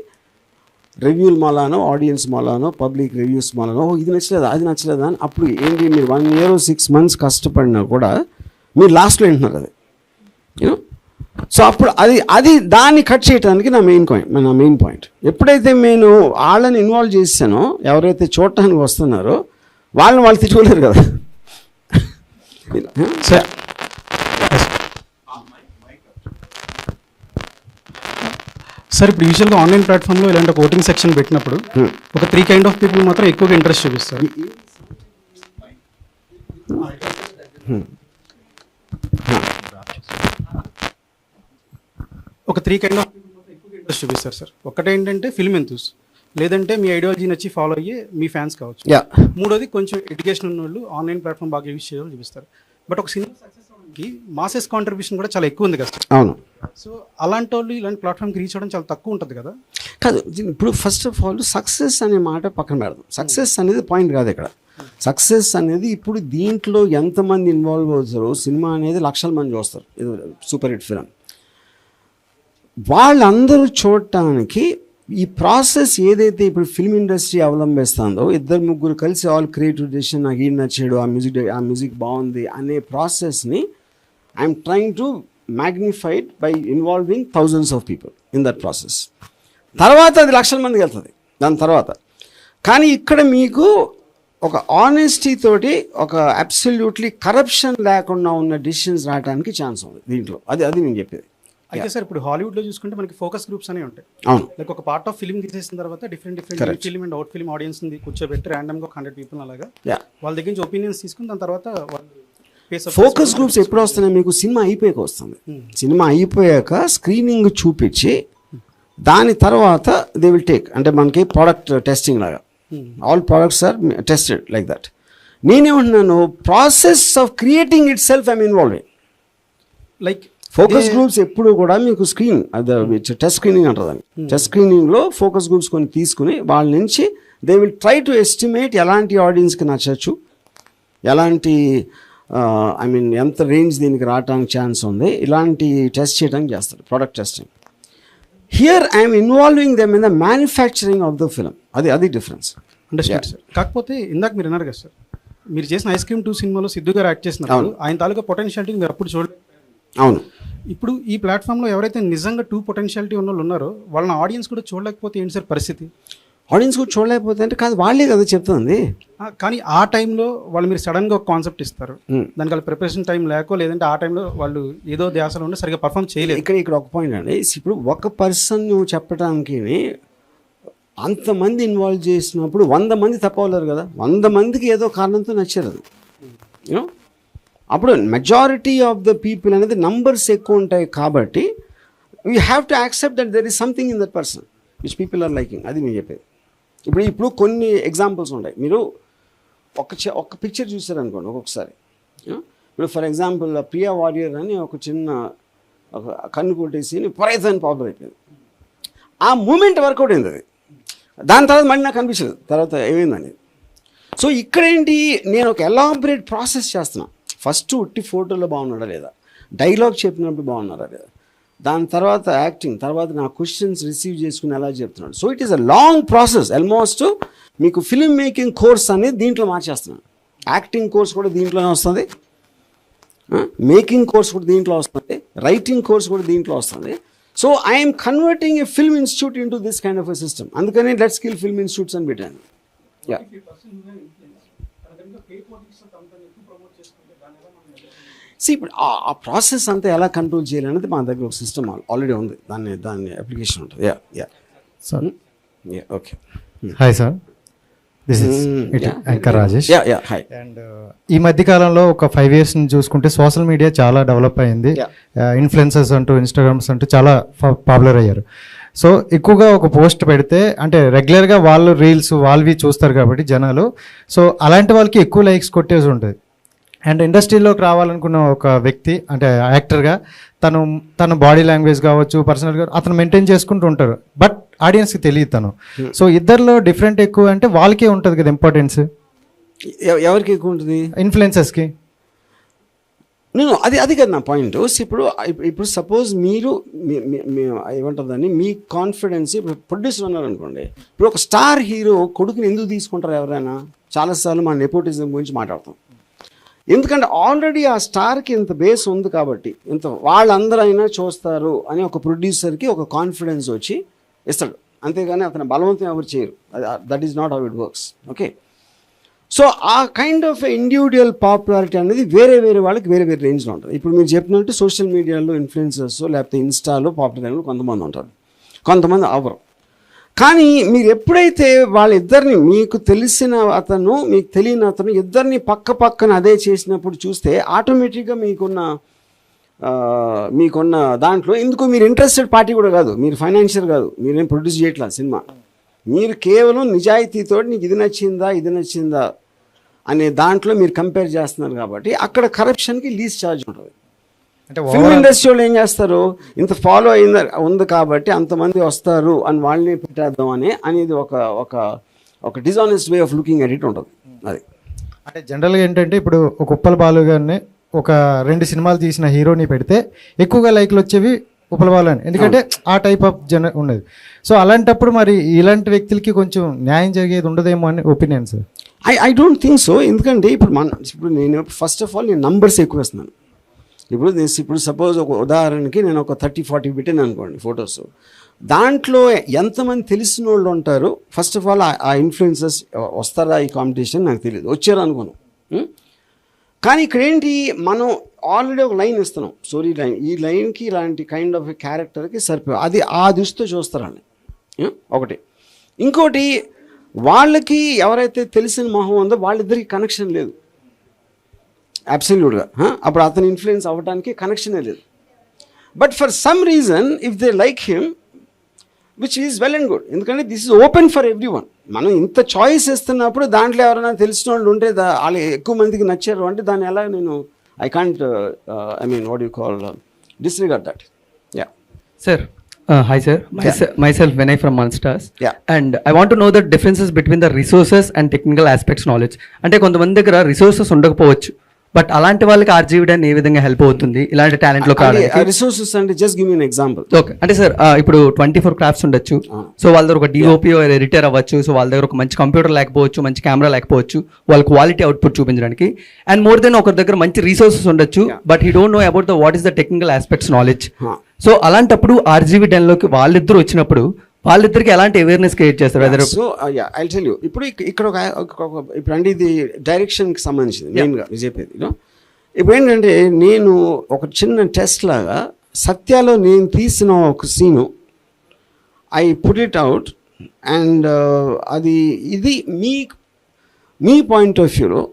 రివ్యూల మూలానో, ఆడియన్స్ మూలానో, పబ్లిక్ రివ్యూస్ మూలానో, ఇది నచ్చలేదా అది నచ్చలేదా అని, అప్పుడు ఏంటి, మీరు 1 year 6 months కష్టపడినా కూడా మీరు లాస్ట్లో వింటున్నారు అది, యూనో. సో అప్పుడు అది దాన్ని కట్ చేయడానికి నా మెయిన్ పాయింట్. ఎప్పుడైతే నేను వాళ్ళని ఇన్వాల్వ్ చేశానో, ఎవరైతే చూడటానికి వస్తున్నారో వాళ్ళు తిట్టుకోలేరు కదా. సార్ ఇప్పుడు యూజువల్గా ఆన్లైన్ ప్లాట్ఫామ్లో ఇలాంటి ఒక ఓటింగ్ సెక్షన్ పెట్టినప్పుడు ఒక 3 కైండ్ ఆఫ్ పీపుల్ మాత్రం ఎక్కువగా ఇంట్రెస్ట్ చూపిస్తారు. ఒక 3 కైండ్ ఆఫ్ పీపుల్ మాత్రం ఎక్కువగా ఇంట్రెస్ట్ చూపిస్తారు సార్. ఒకటేంటంటే ఫిల్మ్ ఎంతూస్, లేదంటే మీ ఐడియాలజీ నచ్చి ఫాలో అయ్యి మీ ఫ్యాన్స్ కావచ్చు. మూడోది కొంచెం ఎడ్యుకేషన్ ఉన్న వాళ్ళు ఆన్లైన్ ప్లాట్ఫామ్ బాగా యూజ్ చేయాలని చూపిస్తారు. బట్ ఒక సినిమా సక్సెస్ అవడానికి మాసెస్ కాంట్రిబ్యూషన్ కూడా చాలా ఎక్కువ ఉంది కదా సార్. అవును. సో అలాంటి వాళ్ళు ఇలాంటి ప్లాట్ఫామ్కి రీచ్ అవ్వడం చాలా తక్కువ ఉంటుంది కదా. కాదు, ఇప్పుడు ఫస్ట్ ఆఫ్ ఆల్ సక్సెస్ అనే మాట పక్కన పెడదాం. సక్సెస్ అనేది పాయింట్ కాదు ఇక్కడ. సక్సెస్ అనేది ఇప్పుడు దీంట్లో ఎంతమంది ఇన్వాల్వ్ అవుతారో, సినిమా అనేది లక్షల మంది చూస్తారు, ఇది సూపర్ హిట్ ఫిల్మ్, వాళ్ళందరూ చూడటానికి ఈ ప్రాసెస్ ఏదైతే ఇప్పుడు ఫిల్మ్ ఇండస్ట్రీ అవలంబిస్తుందో, 2-3 కలిసి ఆల్ క్రియేటివ్ డెసిషన్, నాకు ఈ నచ్చాడు, ఆ మ్యూజిక్ బాగుంది అనే ప్రాసెస్ని I'm trying to magnified by involving thousands of people in that process. తర్వాత అది లక్షల మందికి వెళ్తుంది దాని తర్వాత. కానీ ఇక్కడ మీకు ఒక ఆనెస్టీ తోటి, ఒక అబ్సల్యూట్లీ కరప్షన్ లేకుండా ఉన్న డిసిషన్స్ రావడానికి ఛాన్స్ ఉంది దీంట్లో. అది నేను చెప్పేది. అయితే సార్ ఇప్పుడు హాలీవుడ్లో చూసుకుంటే మనకి ఫోకస్ గ్రూప్స్ అనేవి ఉంటాయి. అవును. లైక్ ఒక పార్ట్ ఆఫ్ ఫిల్మ్ తీసేసిన తర్వాత different film and out film audience కూర్చోబెట్టి ర్యాండమ్గా 100 పీపుల్ అలాగా వాళ్ళ దగ్గర నుంచి ఒపీనియన్స్ తీసుకుని దాని తర్వాత ఫోకస్ గ్రూప్స్ ఎప్పుడు వస్తున్నాయి మీకు? సినిమా అయిపోయాక వస్తుంది. సినిమా అయిపోయాక స్క్రీనింగ్ చూపించి దాని తర్వాత దే విల్ టేక్, అంటే మనకి ప్రోడక్ట్ టెస్టింగ్ లాగా, all products are tested like that. నేనేమంటున్నాను, process of creating itself I'm involving. Like focus groups ఎప్పుడు కూడా మీకు స్క్రీన్, టెస్ట్ స్క్రీనింగ్ అంటారు. టెస్ట్ స్క్రీనింగ్లో ఫోకస్ గ్రూప్స్ కొన్ని తీసుకుని వాళ్ళ నుంచి they will try to estimate ఎలాంటి ఆడియన్స్కి నచ్చచ్చు, ఎలాంటి ఎంత రేంజ్ దీనికి రావడానికి ఛాన్స్ ఉంది, ఇలాంటి టెస్ట్ చేయడానికి చేస్తారు, product testing. Here I'm involving them in the manufacturing of the film. అది డిఫరెన్స్. Understand sir. కాకపోతే ఇందాక మీరు అన్నారు కదా సార్, మీరు చేసిన ఐస్ క్రీమ్ 2 సినిమాలో సిద్ధు గారు యాక్ట్ చేసినప్పుడు ఆయన తాలూకా పొటెన్షియాలిటీ మీరు అప్పుడు చూడలేదు. అవును. ఇప్పుడు ఈ ప్లాట్ఫామ్లో ఎవరైతే నిజంగా 2 పొటెన్షియాలిటీ ఉన్న వాళ్ళు ఉన్నారో వాళ్ళని ఆడియన్స్ కూడా చూడలేకపోతే ఏంటి సార్ పరిస్థితి? ఆడియన్స్ కూడా చూడలేకపోతే అంటే కాదు, వాళ్ళే కదా చెప్తుంది. కానీ ఆ టైంలో వాళ్ళు మీరు సడన్గా ఒక కాన్సెప్ట్ ఇస్తారు, దానికి వాళ్ళ ప్రిపరేషన్ టైం లేకో, లేదంటే ఆ టైంలో వాళ్ళు ఏదో ధ్యాసలో ఉండి సరిగ్గా పర్ఫామ్ చేయలేదు. ఇక్కడ ఒక పాయింట్ అండి, ఇప్పుడు ఒక పర్సన్ చెప్పడానికి అంతమంది ఇన్వాల్వ్ చేసినప్పుడు 100 మంది తప్పవలేరు కదా. 100 మందికి ఏదో కారణంతో నచ్చారు అది. యూనో, అప్పుడు మెజారిటీ ఆఫ్ ద పీపుల్ అనేది నంబర్స్ ఎక్కువ ఉంటాయి కాబట్టి we have to accept that there is something in that person which people are liking. అది నేను చెప్పేది. ఇప్పుడు కొన్ని ఎగ్జాంపుల్స్ ఉంటాయి. మీరు ఒక పిక్చర్ చూసారనుకోండి ఒక్కొక్కసారి. ఇప్పుడు ఫర్ ఎగ్జాంపుల్ ప్రియా వారియర్ అని ఒక చిన్న కన్ను కొట్టేసి విపరీతమైన పాపులర్ అయిపోయింది. ఆ మూమెంట్ వర్కౌట్ అయింది అది. దాని తర్వాత మళ్ళీ నాకు అనిపించలేదు తర్వాత ఏమైందని. సో ఇక్కడేంటి, నేను ఒక ఎలాబరేట్ ప్రాసెస్ చేస్తున్నాను. ఫస్ట్ ఉట్టి ఫోటోలో బాగున్నాడా లేదా, డైలాగ్ చెప్పినప్పుడు బాగున్నారా లేదా, దాని తర్వాత యాక్టింగ్, తర్వాత నా క్వశ్చన్స్ రిసీవ్ చేసుకుని ఎలా చెప్తున్నాడు. So it is a long process. Almost మీకు ఫిల్మ్ మేకింగ్ కోర్స్ అనేది దీంట్లో మార్చేస్తున్నాను. యాక్టింగ్ కోర్స్ కూడా దీంట్లోనే వస్తుంది, మేకింగ్ కోర్స్ కూడా దీంట్లో వస్తుంది, రైటింగ్ కోర్స్ కూడా దీంట్లో వస్తుంది. So I'm converting a film institute into this kind of a system. అందుకని లెట్స్ స్కిల్ ఫిల్మ్ ఇన్స్టిట్యూట్స్ అని పెట్టాను. ఇప్పుడు ఆ ప్రాసెస్ అంతా ఎలా కంట్రోల్ చేయాలనేది మా దగ్గర ఒక సిస్టమ్ ఆల్రెడీ ఉంది, దాన్ని అప్లికేషన్ ఉంటుంది. Sir okay. Hi sir, this is anchor Rajesh. Hi. And ఈ మధ్య కాలంలో ఒక 5 years నుంచి చూసుకుంటే సోషల్ మీడియా చాలా డెవలప్ అయింది. ఇన్ఫ్లుయెన్సర్స్ అంటూ, ఇన్స్టాగ్రామ్స్ అంటూ చాలా పాపులర్ అయ్యారు. సో ఎక్కువగా ఒక పోస్ట్ పెడితే అంటే రెగ్యులర్గా వాళ్ళు రీల్స్ వాళ్ళవి చూస్తారు కాబట్టి జనాలు, సో అలాంటి వాళ్ళకి ఎక్కువ లైక్స్ కొట్టేసి ఉంటుంది. అండ్ ఇండస్ట్రీలోకి రావాలనుకున్న ఒక వ్యక్తి అంటే యాక్టర్గా తన బాడీ లాంగ్వేజ్ కావచ్చు, పర్సనల్గా అతను మెయింటైన్ చేసుకుంటూ ఉంటారు, బట్ ఆడియన్స్కి తెలియదు తను. సో ఇద్దరిలో డిఫరెంట్ ఎక్కువ అంటే వాళ్ళకే ఉంటుంది కదా ఇంపార్టెన్స్. ఎవరికి ఎక్కువ ఉంటుంది? ఇన్ఫ్లుయెన్సర్స్కి. నేను అది కదా నా పాయింట్. ఇప్పుడు సపోజ్ మీరు ఏమంటుందని మీ కాన్ఫిడెన్స్, ఇప్పుడు ప్రొడ్యూసర్ ఉన్నారనుకోండి, ఇప్పుడు ఒక స్టార్ హీరో కొడుకుని ఎందుకు తీసుకుంటారు ఎవరైనా? చాలాసార్లు మన నెపోటిజం గురించి మాట్లాడతాం. ఎందుకంటే ఆల్రెడీ ఆ స్టార్కి ఇంత బేస్ ఉంది కాబట్టి వాళ్ళందరూ అయినా చూస్తారు అని ఒక ప్రొడ్యూసర్కి ఒక కాన్ఫిడెన్స్ వచ్చి ఇస్తాడు. అంతేగాని అతను బలవంతం ఎవరు చేయరు. That is not how it works. Okay. So ఆ కైండ్ ఆఫ్ ఇండివిజువల్ పాపులారిటీ అనేది వేరే వాళ్ళకి వేరే రేంజ్లో ఉంటుంది. ఇప్పుడు మీరు చెప్పినట్టు సోషల్ మీడియాలో ఇన్ఫ్లుయెన్సర్స్ లేకపోతే ఇన్స్టాలో పాపులర్ అయిన కొంతమంది ఉంటారు. కొంతమంది అవ్వరు. కానీ మీరు ఎప్పుడైతే వాళ్ళిద్దరిని, మీకు తెలిసిన అతను మీకు తెలియని అతను ఇద్దరిని పక్క పక్కన అదే చేసినప్పుడు చూస్తే ఆటోమేటిక్గా మీకున్న దాంట్లో ఎందుకు మీరు ఇంట్రెస్టెడ్ పార్టీ కూడా కాదు, మీరు ఫైనాన్షియల్ కాదు, మీరేం ప్రొడ్యూస్ చేయట్లేదు సినిమా, మీరు కేవలం నిజాయితీతో నీకు ఇది నచ్చిందా అనే దాంట్లో మీరు కంపేర్ చేస్తున్నారు. కాబట్టి అక్కడ కరప్షన్కి లీజ్ ఛార్జ్ ఉంటుంది. అంటే ఫిల్మ్ ఇండస్ట్రీ వాళ్ళు ఏం చేస్తారు, ఇంత ఫాలో ఉంది కాబట్టి అంతమంది వస్తారు అని వాళ్ళని పెట్టేద్దాం అనేది ఒక dishonest way of looking at it ఉంటుంది. అది అంటే జనరల్గా ఏంటంటే ఇప్పుడు ఒక ఉప్పల బాలు గారిని ఒక 2 సినిమాలు తీసిన హీరోని పెడితే ఎక్కువగా లైక్లు వచ్చేవి ఉప్పల బాలు అని, ఎందుకంటే ఆ టైప్ ఆఫ్ ఉన్నది. సో అలాంటప్పుడు మరి ఇలాంటి వ్యక్తులకి కొంచెం న్యాయం జరిగేది ఉండదేమో అని opinion sir. I don't think so. ఎందుకంటే ఇప్పుడు నేను ఫస్ట్ ఆఫ్ ఆల్ నేను నంబర్స్ ఎక్కువ వేస్తున్నాను. ఇప్పుడు సపోజ్ ఒక ఉదాహరణకి నేను ఒక 30-40 పెట్టాను అనుకోండి ఫొటోస్, దాంట్లో ఎంతమంది తెలిసిన వాళ్ళు ఉంటారు. ఫస్ట్ ఆఫ్ ఆల్ ఆ ఇన్ఫ్లుయెన్సర్స్ వస్తారా ఈ కాంపిటీషన్ నాకు తెలియదు, వచ్చారు అనుకోను. కానీ ఇక్కడ ఏంటి, మనం ఆల్రెడీ ఒక లైన్ ఇస్తున్నాం, స్టోరీ లైన్, ఈ లైన్కి ఇలాంటి కైండ్ ఆఫ్ క్యారెక్టర్కి సరిపోయి అది ఆ దృష్టితో చూస్తారని ఒకటి. ఇంకోటి, వాళ్ళకి ఎవరైతే తెలిసిన మొహం ఉందో వాళ్ళిద్దరికి కనెక్షన్ లేదు అబ్సల్యూట్గా. అప్పుడు అతను ఇన్ఫ్లుయెన్స్ అవ్వడానికి కనెక్షనే లేదు. But for some reason if they like him which is well and good, ఎందుకంటే this is open for everyone. మనం ఇంత చాయిస్ ఇస్తున్నప్పుడు దాంట్లో ఎవరైనా తెలిసిన వాళ్ళు ఉంటే వాళ్ళు ఎక్కువ మందికి నచ్చారు అంటే దాన్ని ఎలా నేను I can't what you call disregard that. Yeah Sir, hi sir. Myself Vinay from Monsters. Yeah. And I want to know the differences between the resources and technical aspects knowledge. అంటే కొంతమంది దగ్గర రిసోర్సెస్ ఉండకపోవచ్చు, but అలాంటి వాళ్ళకి ఆర్జీవిడన్ ఏ విధంగా help అవుతుంది ఇలాంటి talent లో కావడానికి? రిసోర్సెస్ అంటే just give me an example. Okay, అంటే సార్ ఇప్పుడు 24 క్రాఫ్ట్స్ ఉండొచ్చు. సో వాళ్ళ దగ్గర ఒక డిఓపి ఎడిటర్ అవ్వచ్చు. సో వాళ్ళ దగ్గర ఒక మంచి కంప్యూటర్ లేకపోవచ్చు, మంచి కెమెరా లేకపోవచ్చు, వాళ్ళ క్వాలిటీ అవుట్పుట్ చూపించడానికి. అండ్ మోర్ దెన్ ఒకరి దగ్గర మంచి రిసోర్సెస్ ఉండొచ్చు, but he don't know about the what is the technical aspects knowledge. So అలాంటప్పుడు ఆర్జీవిడన్ లోకి వాళ్ళిద్దరు వచ్చినప్పుడు వాళ్ళిద్దరికి ఎలాంటి అవేర్నెస్ క్రియేట్ చేస్తారు? సో ఐ టెల్ యూ, ఇప్పుడు ఇక్కడ ఇప్పుడు అంటే ఇది డైరెక్షన్కి సంబంధించింది మెయిన్గా చెప్పేది. ఇప్పుడు ఏంటంటే నేను ఒక చిన్న టెస్ట్ లాగా సత్యాలో నేను తీసిన ఒక scene I put it out and అది ఇది మీ పాయింట్ ఆఫ్ వ్యూలో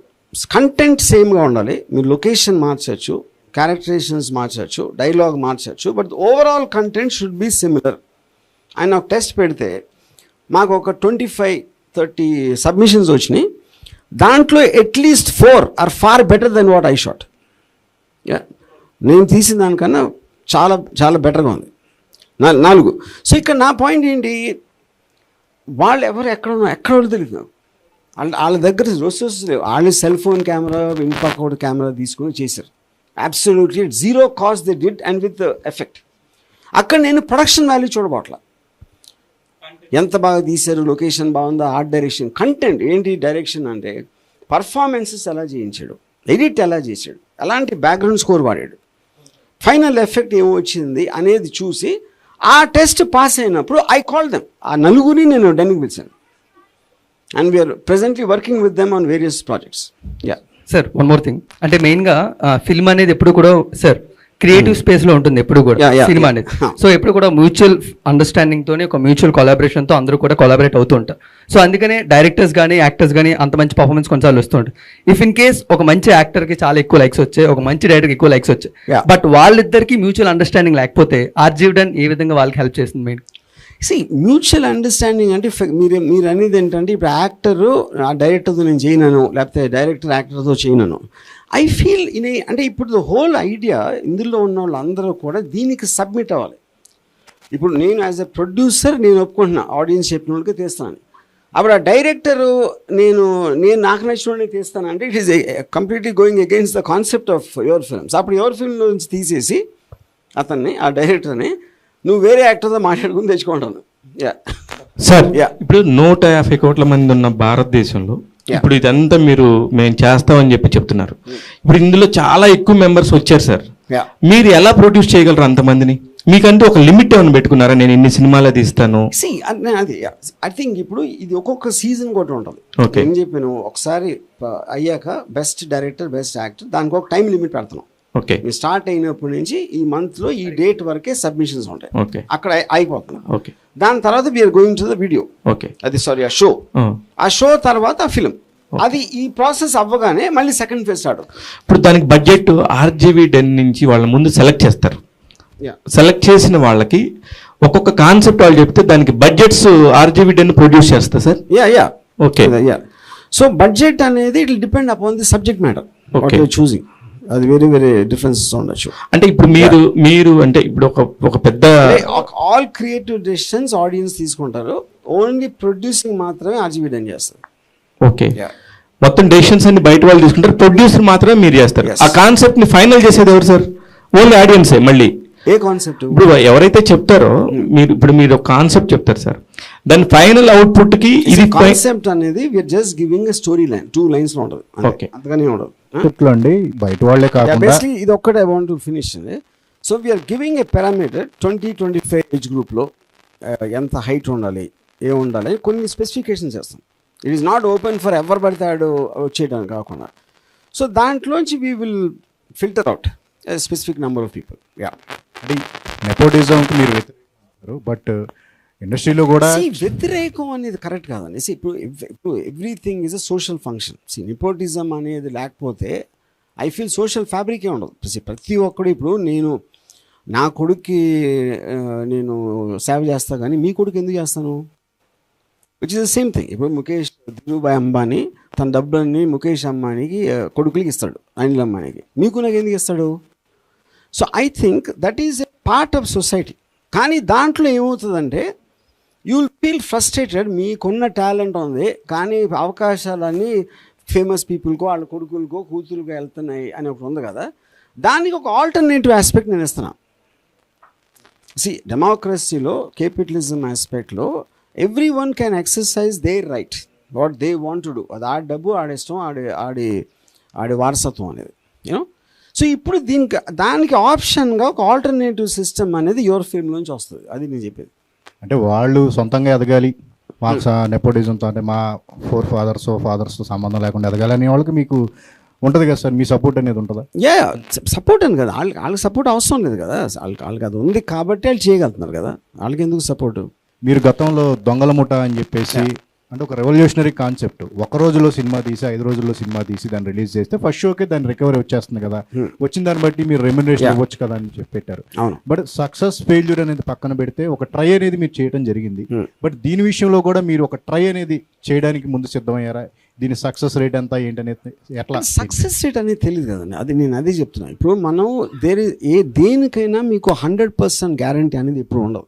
కంటెంట్ సేమ్గా ఉండాలి. మీరు లొకేషన్ మార్చచ్చు, క్యారెక్టరైజేషన్స్ మార్చచ్చు, డైలాగ్ మార్చచ్చు, but overall content should be similar. ఆయన ఒక టెస్ట్ పెడితే మాకు ఒక 25-30 సబ్మిషన్స్ వచ్చినాయి. దాంట్లో at least 4 are far better than what I shot. నేను తీసిన దానికన్నా చాలా చాలా బెటర్గా ఉంది 4. సో ఇక్కడ నా పాయింట్ ఏంటి, వాళ్ళు ఎవరు ఎక్కడ తెలియదు, వాళ్ళ దగ్గర రిసోర్సెస్ లేవు. వాళ్ళు సెల్ ఫోన్ కెమెరా, ఇంకొక కెమెరా తీసుకుని చేశారు. Absolutely 0 cost they did and with effect. అక్కడ నేను ప్రొడక్షన్ వాల్యూ చూడబోట్లా, ఎంత బాగా తీశారు, లొకేషన్ బాగుందా, ఆర్ట్ డైరెక్షన్, కంటెంట్ ఏంటి. డైరెక్షన్ అంటే పర్ఫార్మెన్సెస్ ఎలా చేయించాడు, ఎడిట్ ఎలా చేశాడు, ఎలాంటి బ్యాక్గ్రౌండ్ స్కోర్ వాడాడు, ఫైనల్ ఎఫెక్ట్ ఏమో వచ్చింది అనేది చూసి ఆ టెస్ట్ పాస్ అయినప్పుడు ఐ కాల్ దెమ్. ఆ 4 నేను డెన్కి పిలిచాను and we're presently working with them on various projects. Yeah sir, one more thing, అంటే మెయిన్గా ఫిల్మ్ అనేది ఎప్పుడు కూడా సార్ క్రియేటివ్ స్పేస్ లో ఉంటుంది ఎప్పుడు కూడా సినిమా అనేది. సో ఎప్పుడు కూడా మ్యూచువల్ అండర్స్టాండింగ్ తోనే, ఒక మ్యూచువల్ కొలాబరేషన్ తో అందరూ కూడా కొలాబరేట్ అవుతూ ఉంటారు. సో అందుకనే డైరెక్టర్స్ కానీ యాక్టర్స్ కానీ అంత మంచి పర్ఫార్మెన్స్ కొన్నిసార్లు వస్తుంటారు. ఇఫ్ ఇన్ కేస్ ఒక మంచి యాక్టర్ కి చాలా ఎక్కువ లైక్స్ వచ్చాయి, ఒక మంచి డైరెక్టర్ ఎక్కువ లైక్స్ వచ్చాయి, బట్ వాళ్ళిద్దరికి మ్యూచువల్ అండర్స్టాండింగ్ లేకపోతే ఆర్జీవిడన్ ఏ విధంగా వాళ్ళకి హెల్ప్ చేస్తుంది మెయిన్? మ్యూచువల్ అండర్స్టాండింగ్ అంటే మీరు అనేది ఏంటంటే ఇప్పుడు యాక్టరు ఆ డైరెక్టర్తో నేను చేయను, లేకపోతే డైరెక్టర్ యాక్టర్తో చేయను. ఐ ఫీల్ అంటే ఇప్పుడు ద హోల్ ఐడియా ఇందులో ఉన్న వాళ్ళందరూ కూడా దీనికి సబ్మిట్ అవ్వాలి. ఇప్పుడు నేను యాజ్ ఎ ప్రొడ్యూసర్ నేను ఒప్పుకుంటున్నా, ఆడియన్స్ చెప్పిన వాళ్ళకి తీస్తాను. అప్పుడు ఆ డైరెక్టరు నేను నాకు నచ్చిన వాళ్ళని తీస్తాను అంటే it is completely going against the concept of your films. అప్పుడు యువర్ ఫిల్మ్ నుంచి తీసేసి అతన్ని, ఆ డైరెక్టర్ని నువ్వు వేరే యాక్టర్తో మాట్లాడుకుని తెచ్చుకుంటాను. సార్, ఇప్పుడు 150 కోట్ల మంది ఉన్న భారతదేశంలో ఇప్పుడు ఇదంతా మేము చేస్తామని చెప్తున్నారు. ఇప్పుడు ఇందులో చాలా ఎక్కువ మెంబర్స్ వచ్చారు సార్. మీరు ఎలా ప్రొడ్యూస్ చేయగలరు అంతమందిని? మీకంటూ ఒక లిమిట్ ఏమైనా పెట్టుకున్నారా, నేను ఇన్ని సినిమాలే తీస్తాను? అది ఐ థింక్ ఇప్పుడు ఇది ఒక్కొక్క సీజన్ కూడా ఉంటుంది. ఏం చెప్పాను, ఒకసారి అయ్యాక బెస్ట్ డైరెక్టర్, బెస్ట్ యాక్టర్, దానికి ఒక టైం లిమిట్ పెడుతున్నాం. ఓకే మీరు స్టార్ట్ అయినప్పటి నుంచి ఈ మంత్లో ఈ డేట్ వరకే సబ్మిషన్స్ ఉంటాయి, ఓకే అక్కడ అయిపోతుంది. ఓకే దాని తర్వాత we're going to the video, okay అది సారీ ఆ షో, ఆ షో తర్వాత ఆ ఫిలిం. అది ఈ ప్రాసెస్ అవ్వగానే మళ్ళీ సెకండ్ ఫేజ్ స్టార్ట్ అవుతుంది. ఇప్పుడు దానికి బడ్జెట్ RGV10 నుంచి వాళ్ళ ముందు సెలెక్ట్ చేస్తారు. సెలెక్ట్ చేసిన వాళ్ళకి ఒక్కొక్క కాన్సెప్ట్ వాళ్ళు చెప్తే దానికి బడ్జెట్స్ RGV10 ప్రొడ్యూస్ చేస్తా sir. Yeah okay so budget అనేది it depend upon the subject matter what you choosing. అది వెరీ వెరీ డిఫరెన్సెస్ ఉండొచ్చు. అంటే ఇప్పుడు మీరు అంటే ఇప్పుడు ఒక పెద్ద ఆల్ క్రియేటివ్ డెసిషన్స్ ఆడియన్స్ తీసుకుంటారు, ఓన్లీ ప్రొడ్యూసింగ్ మాత్రమే RGV10 చేస్తారు. ఓకే మొత్తం డెసిషన్స్ అన్ని బయట వాళ్ళు తీసుకుంటారు, ప్రొడ్యూసర్ మాత్రమే మీరు చేస్తారు. ఆ కాన్సెప్ట్ ని ఫైనల్ చేసేది ఎవరు సార్? ఓన్లీ ఆడియన్సే. మళ్ళీ ఏ కాన్సెప్ట్ ఇప్పుడు ఎవరైతే చెప్తారో మీరు ఒక కాన్సెప్ట్ చెప్తారు సార్, దాని ఫైనల్ అవుట్పుట్ కి ఇది కాన్సెప్ట్ అనేది we're just giving a story line, 2 lines లో ఉంటుంది, అంతగానే ఉండదు. అండి బయట వాళ్ళే కాకుండా బేసిక్లీ ఇది ఒక్కటే I want to finish. So we're giving a parameter 20-25 age గ్రూప్లో ఎంత హైట్ ఉండాలి, ఏ ఉండాలి, కొన్ని స్పెసిఫికేషన్స్ చేస్తాం. It is not open for ఎవరు పడతాడు వచ్చేయడానికి కాకుండా. సో దాంట్లోంచి we will filter out specific number of people. Yeah అంటే నెపోటిజంకి మీరు వ్యతిరేకిస్తారు, బట్ ఇండస్ట్రీలో కూడా వ్యతిరేకం అనేది కరెక్ట్ కాదండి. ఇప్పుడు everything is a social function. Nepotism అనేది లేకపోతే ఐ ఫీల్ సోషల్ ఫ్యాబ్రికే ఉండదు. ప్రతి ఒక్కడు ఇప్పుడు నేను నా కొడుక్కి నేను సేవ చేస్తా కానీ మీ కొడుకు ఎందుకు చేస్తాను? Which is the same thing. ఇప్పుడు ముఖేష్ ధీరుభాయ్ అంబానీ తన డబ్బులన్నీ ముఖేష్ అంబానీకి కొడుకులకి ఇస్తాడు, అనిల్ అంబానీకి. మీకు నాకు ఎందుకు ఇస్తాడు? So I think that is a part of society. కానీ దాంట్లో ఏమవుతుందంటే యూ విల్ ఫీల్ ఫ్రస్ట్రేటెడ్. మీకున్న టాలెంట్ ఉంది కానీ అవకాశాలన్నీ ఫేమస్ పీపుల్కో వాళ్ళ కొడుకులకో కూతురుకో వెళ్తున్నాయి అని ఒకటి ఉంది కదా, దానికి ఒక ఆల్టర్నేటివ్ ఆస్పెక్ట్ నేను ఇస్తున్నాను. డెమోక్రసీలో క్యాపిటలిజం ఆస్పెక్ట్లో everyone can exercise their right what they want to do. అది ఆడి డబ్బు, ఆడిష్టం, ఆడి వారసత్వం అనేది యూనో. సో ఇప్పుడు దానికి ఆప్షన్గా ఒక ఆల్టర్నేటివ్ సిస్టమ్ అనేది యువర్ ఫిల్మ్లోంచి వస్తుంది. అది నేను చెప్పేది. అంటే వాళ్ళు సొంతంగా ఎదగాలి, మాకు నెపోటిజంతో అంటే మా ఫాదర్స్ సంబంధం లేకుండా ఎదగాలి అనే వాళ్ళకి మీకు ఉంటుంది కదా సార్, మీ సపోర్ట్ అనేది ఉంటుందా? సపోర్ట్ అని కదా, వాళ్ళకి సపోర్ట్ అవసరం లేదు కదా, వాళ్ళకి అది ఉంది కాబట్టి వాళ్ళు చేయగలుగుతున్నారు కదా, వాళ్ళకి ఎందుకు సపోర్టు? మీరు గతంలో దొంగల ముఠ అని చెప్పేసి అంటే ఒక రెవల్యూషనరీ కాన్సెప్ట్, ఒక రోజులో సినిమా తీసి 5 రోజుల్లో సినిమా తీసి దాన్ని రిలీజ్ చేస్తే ఫస్ట్ షోకే దాని రికవరీ వచ్చేస్తుంది కదా, వచ్చిన దాన్ని బట్టి మీరు రెమ్యునరేషన్ ఇవ్వచ్చు కదా అని చెప్పి పెట్టారు. బట్ సక్సెస్ ఫెయిల్యూర్ అనేది పక్కన పెడితే ఒక ట్రై అనేది మీరు చేయడం జరిగింది. బట్ దీని విషయంలో కూడా మీరు ఒక ట్రై అనేది చేయడానికి ముందు సిద్ధమయ్యారా? దీని సక్సెస్ రేట్ ఎంత ఏంటనేది ఎట్లా? సక్సెస్ రేట్ అనేది తెలియదు కదండి, అది నేను అదే చెప్తున్నాను. ఇప్పుడు మనం దేనికైనా మీకు 100% గ్యారంటీ అనేది ఎప్పుడు ఉండదు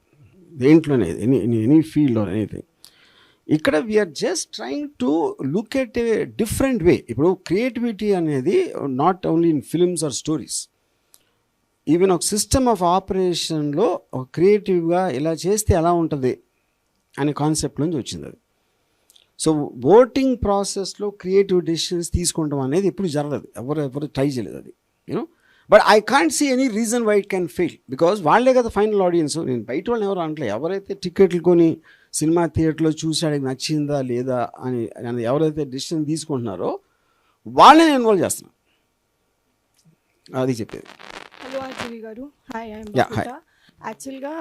దేంట్లోనే, ఎనీ ఫీల్డ్ ఆర్ ఎనీథింగ్. ఇక్కడ we're just trying to look at a different way. ఇప్పుడు క్రియేటివిటీ అనేది not only in films or stories, even ఒక సిస్టమ్ ఆఫ్ ఆపరేషన్లో ఒక క్రియేటివ్గా ఇలా చేస్తే ఎలా ఉంటుంది అనే కాన్సెప్ట్ నుంచి వచ్చింది అది. సో ఓటింగ్ ప్రాసెస్లో క్రియేటివ్ డెసిషన్స్ తీసుకుంటాం అనేది ఎప్పుడు జరగదు, ఎవరు ట్రై చేయలేదు అది you know. But I can't see any reason why it can fail, because వాళ్ళే కదా ఫైనల్ ఆడియన్స్. నేను బయట వాళ్ళని ఎవరు అనట్లేదు. ఎవరైతే టికెట్లు కొని సినిమా థియేటర్లో చూసాడికి నచ్చిందా లేదా అని ఎవరైతే డిసిషన్ తీసుకుంటున్నారో వాళ్ళని ఇన్వాల్వ్ చేస్తున్నాను, అది చెప్పేది. హలో RGV గారు, హాయ్. యాక్చువల్గా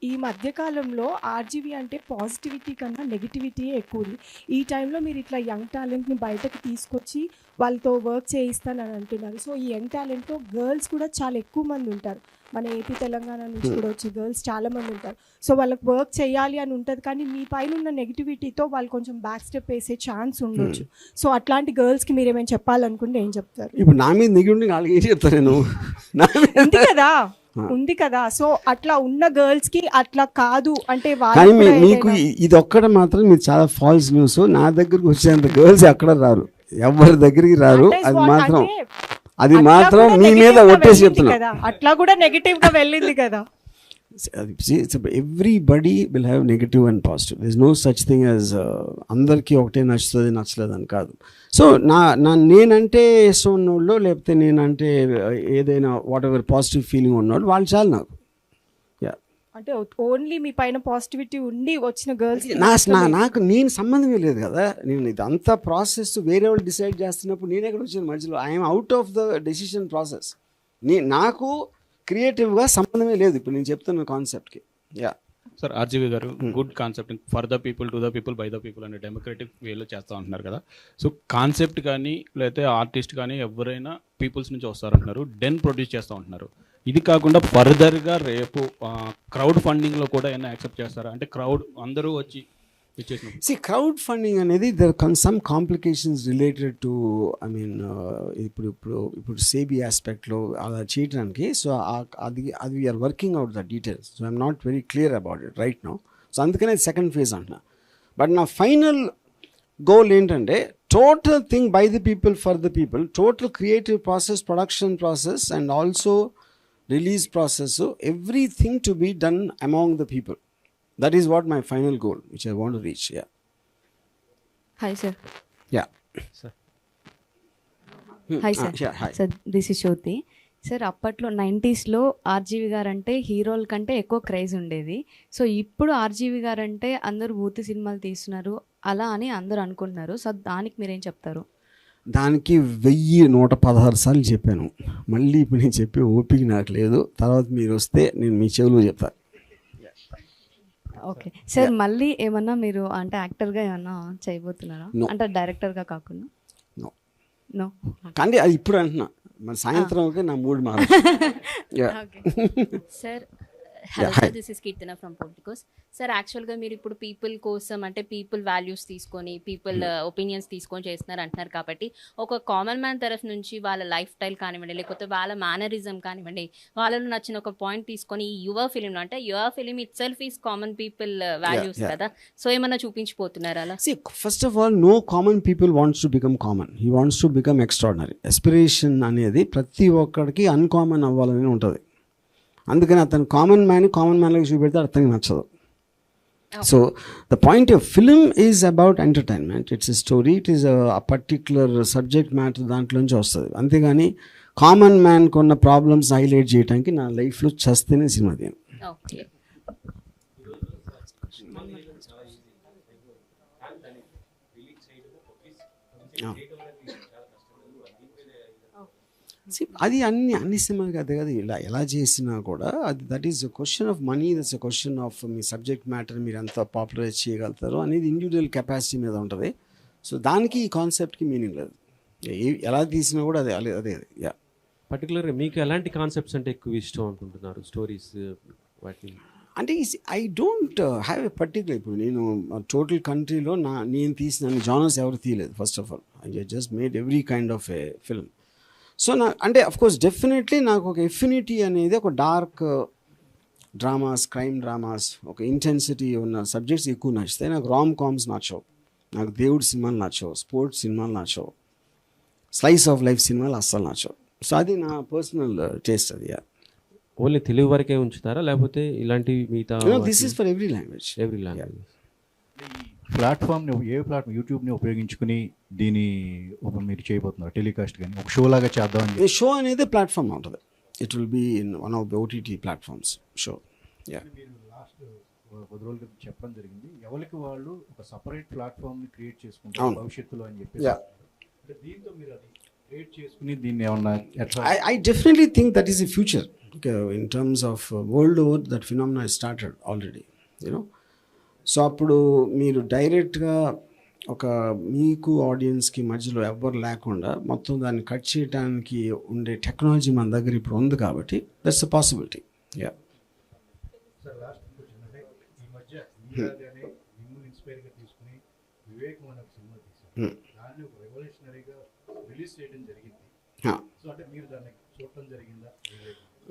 ఈ మధ్యకాలంలో RGV అంటే పాజిటివిటీ కన్నా నెగిటివిటీ ఎక్కువ ఉంది. ఈ టైంలో మీరు ఇట్లా యంగ్ టాలెంట్ని బయటకు తీసుకొచ్చి వాళ్ళతో వర్క్ చేయిస్తానని అంటున్నారు. సో ఈ యంగ్ టాలెంట్తో గర్ల్స్ కూడా చాలా ఎక్కువ మంది ఉంటారు. మన ఏపీ తెలంగాణ నుంచి కూడా వచ్చే గర్ల్స్ చాలామంది ఉంటారు. సో వాళ్ళకి వర్క్ చేయాలి అని ఉంటుంది, కానీ మీ పైన ఉన్న నెగిటివిటీతో వాళ్ళు కొంచెం బ్యాక్ స్టెప్ వేసే ఛాన్స్ ఉండొచ్చు. సో అట్లాంటి గర్ల్స్కి మీరు ఏమైనా చెప్పాలనుకుంటే ఏం చెప్తారు? ఇప్పుడు నా మీద నెగిటివ్ వాళ్ళకి ఏం చెప్తాను నేను? ఉంది కదా, సో అట్లా ఉన్న గర్ల్స్ కి అట్లా కాదు అంటే కానీ మీకు ఇది ఒక్కడ మాత్రం మీరు చాలా ఫాల్స్ న్యూస్. నా దగ్గరకు వచ్చేంత గర్ల్స్ ఎక్కడ రారు, ఎవరి దగ్గరికి రారు. అది మాత్రం మీ మీద ఒట్టేసి చెప్తున్నా. అట్లా కూడా నెగటివ్ గా వెళ్ళింది కదా. Everybody will have negative and positive. This no such thing as అందరికీ ఒకటే నచ్చుతుంది నచ్చలేదు అని కాదు. సో నేనంటే ఇష్టం ఉన్నోళ్ళు లేకపోతే నేనంటే ఏదైనా వాట్ ఎవర్ పాజిటివ్ ఫీలింగ్ ఉన్నోళ్ళు వాళ్ళు చాలు నాకు. అంటే ఓన్లీ మీ పైన పాజిటివిటీ ఉండి వచ్చిన గర్ల్స్ నాకు నేను సంబంధమే లేదు కదా. నేను ఇదంతా ప్రాసెస్ వేరే వాళ్ళు డిసైడ్ చేస్తున్నప్పుడు నేను ఎక్కడ వచ్చిన మధ్యలో I'm out of the decision process. నాకు క్రియేటివ్గా సంబంధమే లేదు ఇప్పుడు నేను చెప్తున్న కాన్సెప్ట్కి. యా సార్, ఆర్జీవి గారు good concept for the people, to the people, by the people అనే డెమోక్రటిక్ వేలో చేస్తూ ఉంటున్నారు కదా. సో కాన్సెప్ట్ కానీ లేకపోతే ఆర్టిస్ట్ కానీ ఎవరైనా పీపుల్స్ నుంచి వస్తారంటున్నారు, డెన్ ప్రొడ్యూస్ చేస్తూ ఉంటున్నారు. ఇది కాకుండా ఫర్దర్గా రేపు క్రౌడ్ ఫండింగ్లో కూడా ఏమైనా యాక్సెప్ట్ చేస్తారా? అంటే క్రౌడ్ అందరూ వచ్చి ఇచ్చేసినప్పుడు క్రౌడ్ ఫండింగ్ అనేది there some complications related to ఇప్పుడు సేబీ ఆస్పెక్ట్లో అలా చేయడానికి. సో అది we're working out the details. So I'm not very clear about it right now. So అందుకనే సెకండ్ ఫేజ్ అంటున్నా. బట్ నా ఫైనల్ గోల్ ఏంటంటే total thing by the people for the people, total creative process, production process and also release process, so everything to be done among the people. That is what my final goal which I want to reach. Yeah. Hi sir. Yeah. Sir. Hi sir. Yeah, hi. Sir, this is Shruti. Sir అప్పట్లో 90sలో RGV గారు అంటే హీరోల కంటే ఎక్కువ craze ఉండేది. So ఇప్పుడు RGV గారు అంటే అందరూ బూత్ సినిమాలు తీస్తున్నారు అలా అని అందరూ అనుకుంటున్నారు. సో దానికి మీరేం చెప్తారు? దానికి 1116 సార్లు చెప్పాను. మళ్ళీ ఇప్పుడు నేను చెప్పే ఓపిక నాకు లేదు. తర్వాత మీరు వస్తే నేను మీ చెవులో చెప్తాను. ఓకే సార్, మళ్ళీ ఏమన్నా మీరు అంటే యాక్టర్గా ఏమన్నా చేయబోతున్నారా? అంటే డైరెక్టర్గా కాకుండా? నో. కానీ అది ఇప్పుడు అంటున్నా, మరి సాయంత్రం నా మూడు మారు. Sir hello sir, this is Keerthana from Politicos. Sir యాక్చువల్గా మీరు ఇప్పుడు పీపుల్ కోసం అంటే పీపుల్ వాల్యూస్ తీసుకొని పీపుల్ ఒపీనియన్స్ తీసుకొని చేస్తున్నారు అంటున్నారు కాబట్టి ఒక కామన్ మ్యాన్ తరఫు నుంచి వాళ్ళ లైఫ్ స్టైల్ కానివ్వండి లేకపోతే వాళ్ళ మేనరిజం కానివ్వండి వాళ్ళలో నచ్చిన ఒక పాయింట్ తీసుకొని ఈ యువ ఫిలింలో అంటే యువ film itself is common people values కదా, సో ఏమన్నా చూపించిపోతున్నారు అలా? First of all no common people wants to become common, he wants to become extraordinary. Aspiration అనేది ప్రతి ఒక్కడికి అన్కామన్ అవ్వాలని ఉంటుంది. అందుకని అతను కామన్ మ్యాన్లోకి చూపెడితే అతనికి నచ్చదు. So the point of film is about entertainment, it's a story, it is a particular subject matter దాంట్లోంచి వస్తుంది. అంతేగాని కామన్ మ్యాన్కి ఉన్న ప్రాబ్లమ్స్ హైలైట్ చేయడానికి నా లైఫ్లో చేస్తేనే సినిమా తీయను. అది అన్ని సినిమాకి అదే కదా. ఎలా చేసినా కూడా అది that is a question of money, that's a question of me subject matter మీరు ఎంత పాపులరైజ్ చేయగలుగుతారు అనేది ఇండివిజువల్ కెపాసిటీ మీద ఉంటుంది. సో దానికి ఈ కాన్సెప్ట్కి మీనింగ్ లేదు. ఎలా తీసినా కూడా అదే అదే యా. పర్టికులర్గా మీకు ఎలాంటి కాన్సెప్ట్స్ అంటే ఎక్కువ ఇష్టం అనుకుంటున్నారు? స్టోరీస్ వాటిని అంటే I don't have a particular. ఇప్పుడు నేను టోటల్ కంట్రీలో నేను తీసిన జానర్స్ ఎవరు తీయలేదు. First of all I just made every kind of a film. So అంటే అఫ్కోర్స్ డెఫినెట్లీ నాకు ఒక ఎఫినిటీ అనేది ఒక డార్క్ డ్రామాస్, క్రైమ్ డ్రామాస్, ఒక ఇంటెన్సిటీ ఉన్న సబ్జెక్ట్స్ ఎక్కువ నచ్చుతాయి. నాకు రామ్ కామ్స్ నచ్చవు, నాకు దేవుడి సినిమాలు నచ్చవు, స్పోర్ట్స్ సినిమాలు నచ్చవు, స్లైస్ ఆఫ్ లైఫ్ సినిమాలు అస్సలు నచ్చవు. సో అది నా పర్సనల్ టేస్ట్. అది ఓన్లీ తెలుగు వరకే ఉంచుతారా లేకపోతే ఇలాంటి మిగతా? This is for every language. ప్లాట్ఫామ్ని యూట్యూబ్ని ఉపయోగించుకుని దీన్ని మీరు చేయబోతున్నారు టెలికాస్ట్ కానీ ఒక షో లాగా చేద్దామని? షో అనేది ప్లాట్ఫామ్ ఉంటుంది. It will be in one of the OTT platforms show. మీరు లాస్ట్ 10 రోజుల క్రితం చెప్పడం జరిగింది ఎవరికి వాళ్ళు ఒక సపరేట్ ప్లాట్ఫామ్ని క్రియేట్ చేసుకుంటారు భవిష్యత్తులో అని చెప్పి. దీంతో మీరు అది క్రియేట్ చేసుకుని దీన్ని ఏమన్నా I definitely think that is the future. In terms of world over, that phenomena has started already, you know. So అప్పుడు మీరు డైరెక్ట్గా ఒక మీకు ఆడియన్స్కి మధ్యలో ఎవ్వరు లేకుండా మొత్తం దాన్ని కట్ చేయడానికి ఉండే టెక్నాలజీ మన దగ్గర ఇప్పుడు ఉంది కాబట్టి that's a possibility. Yeah.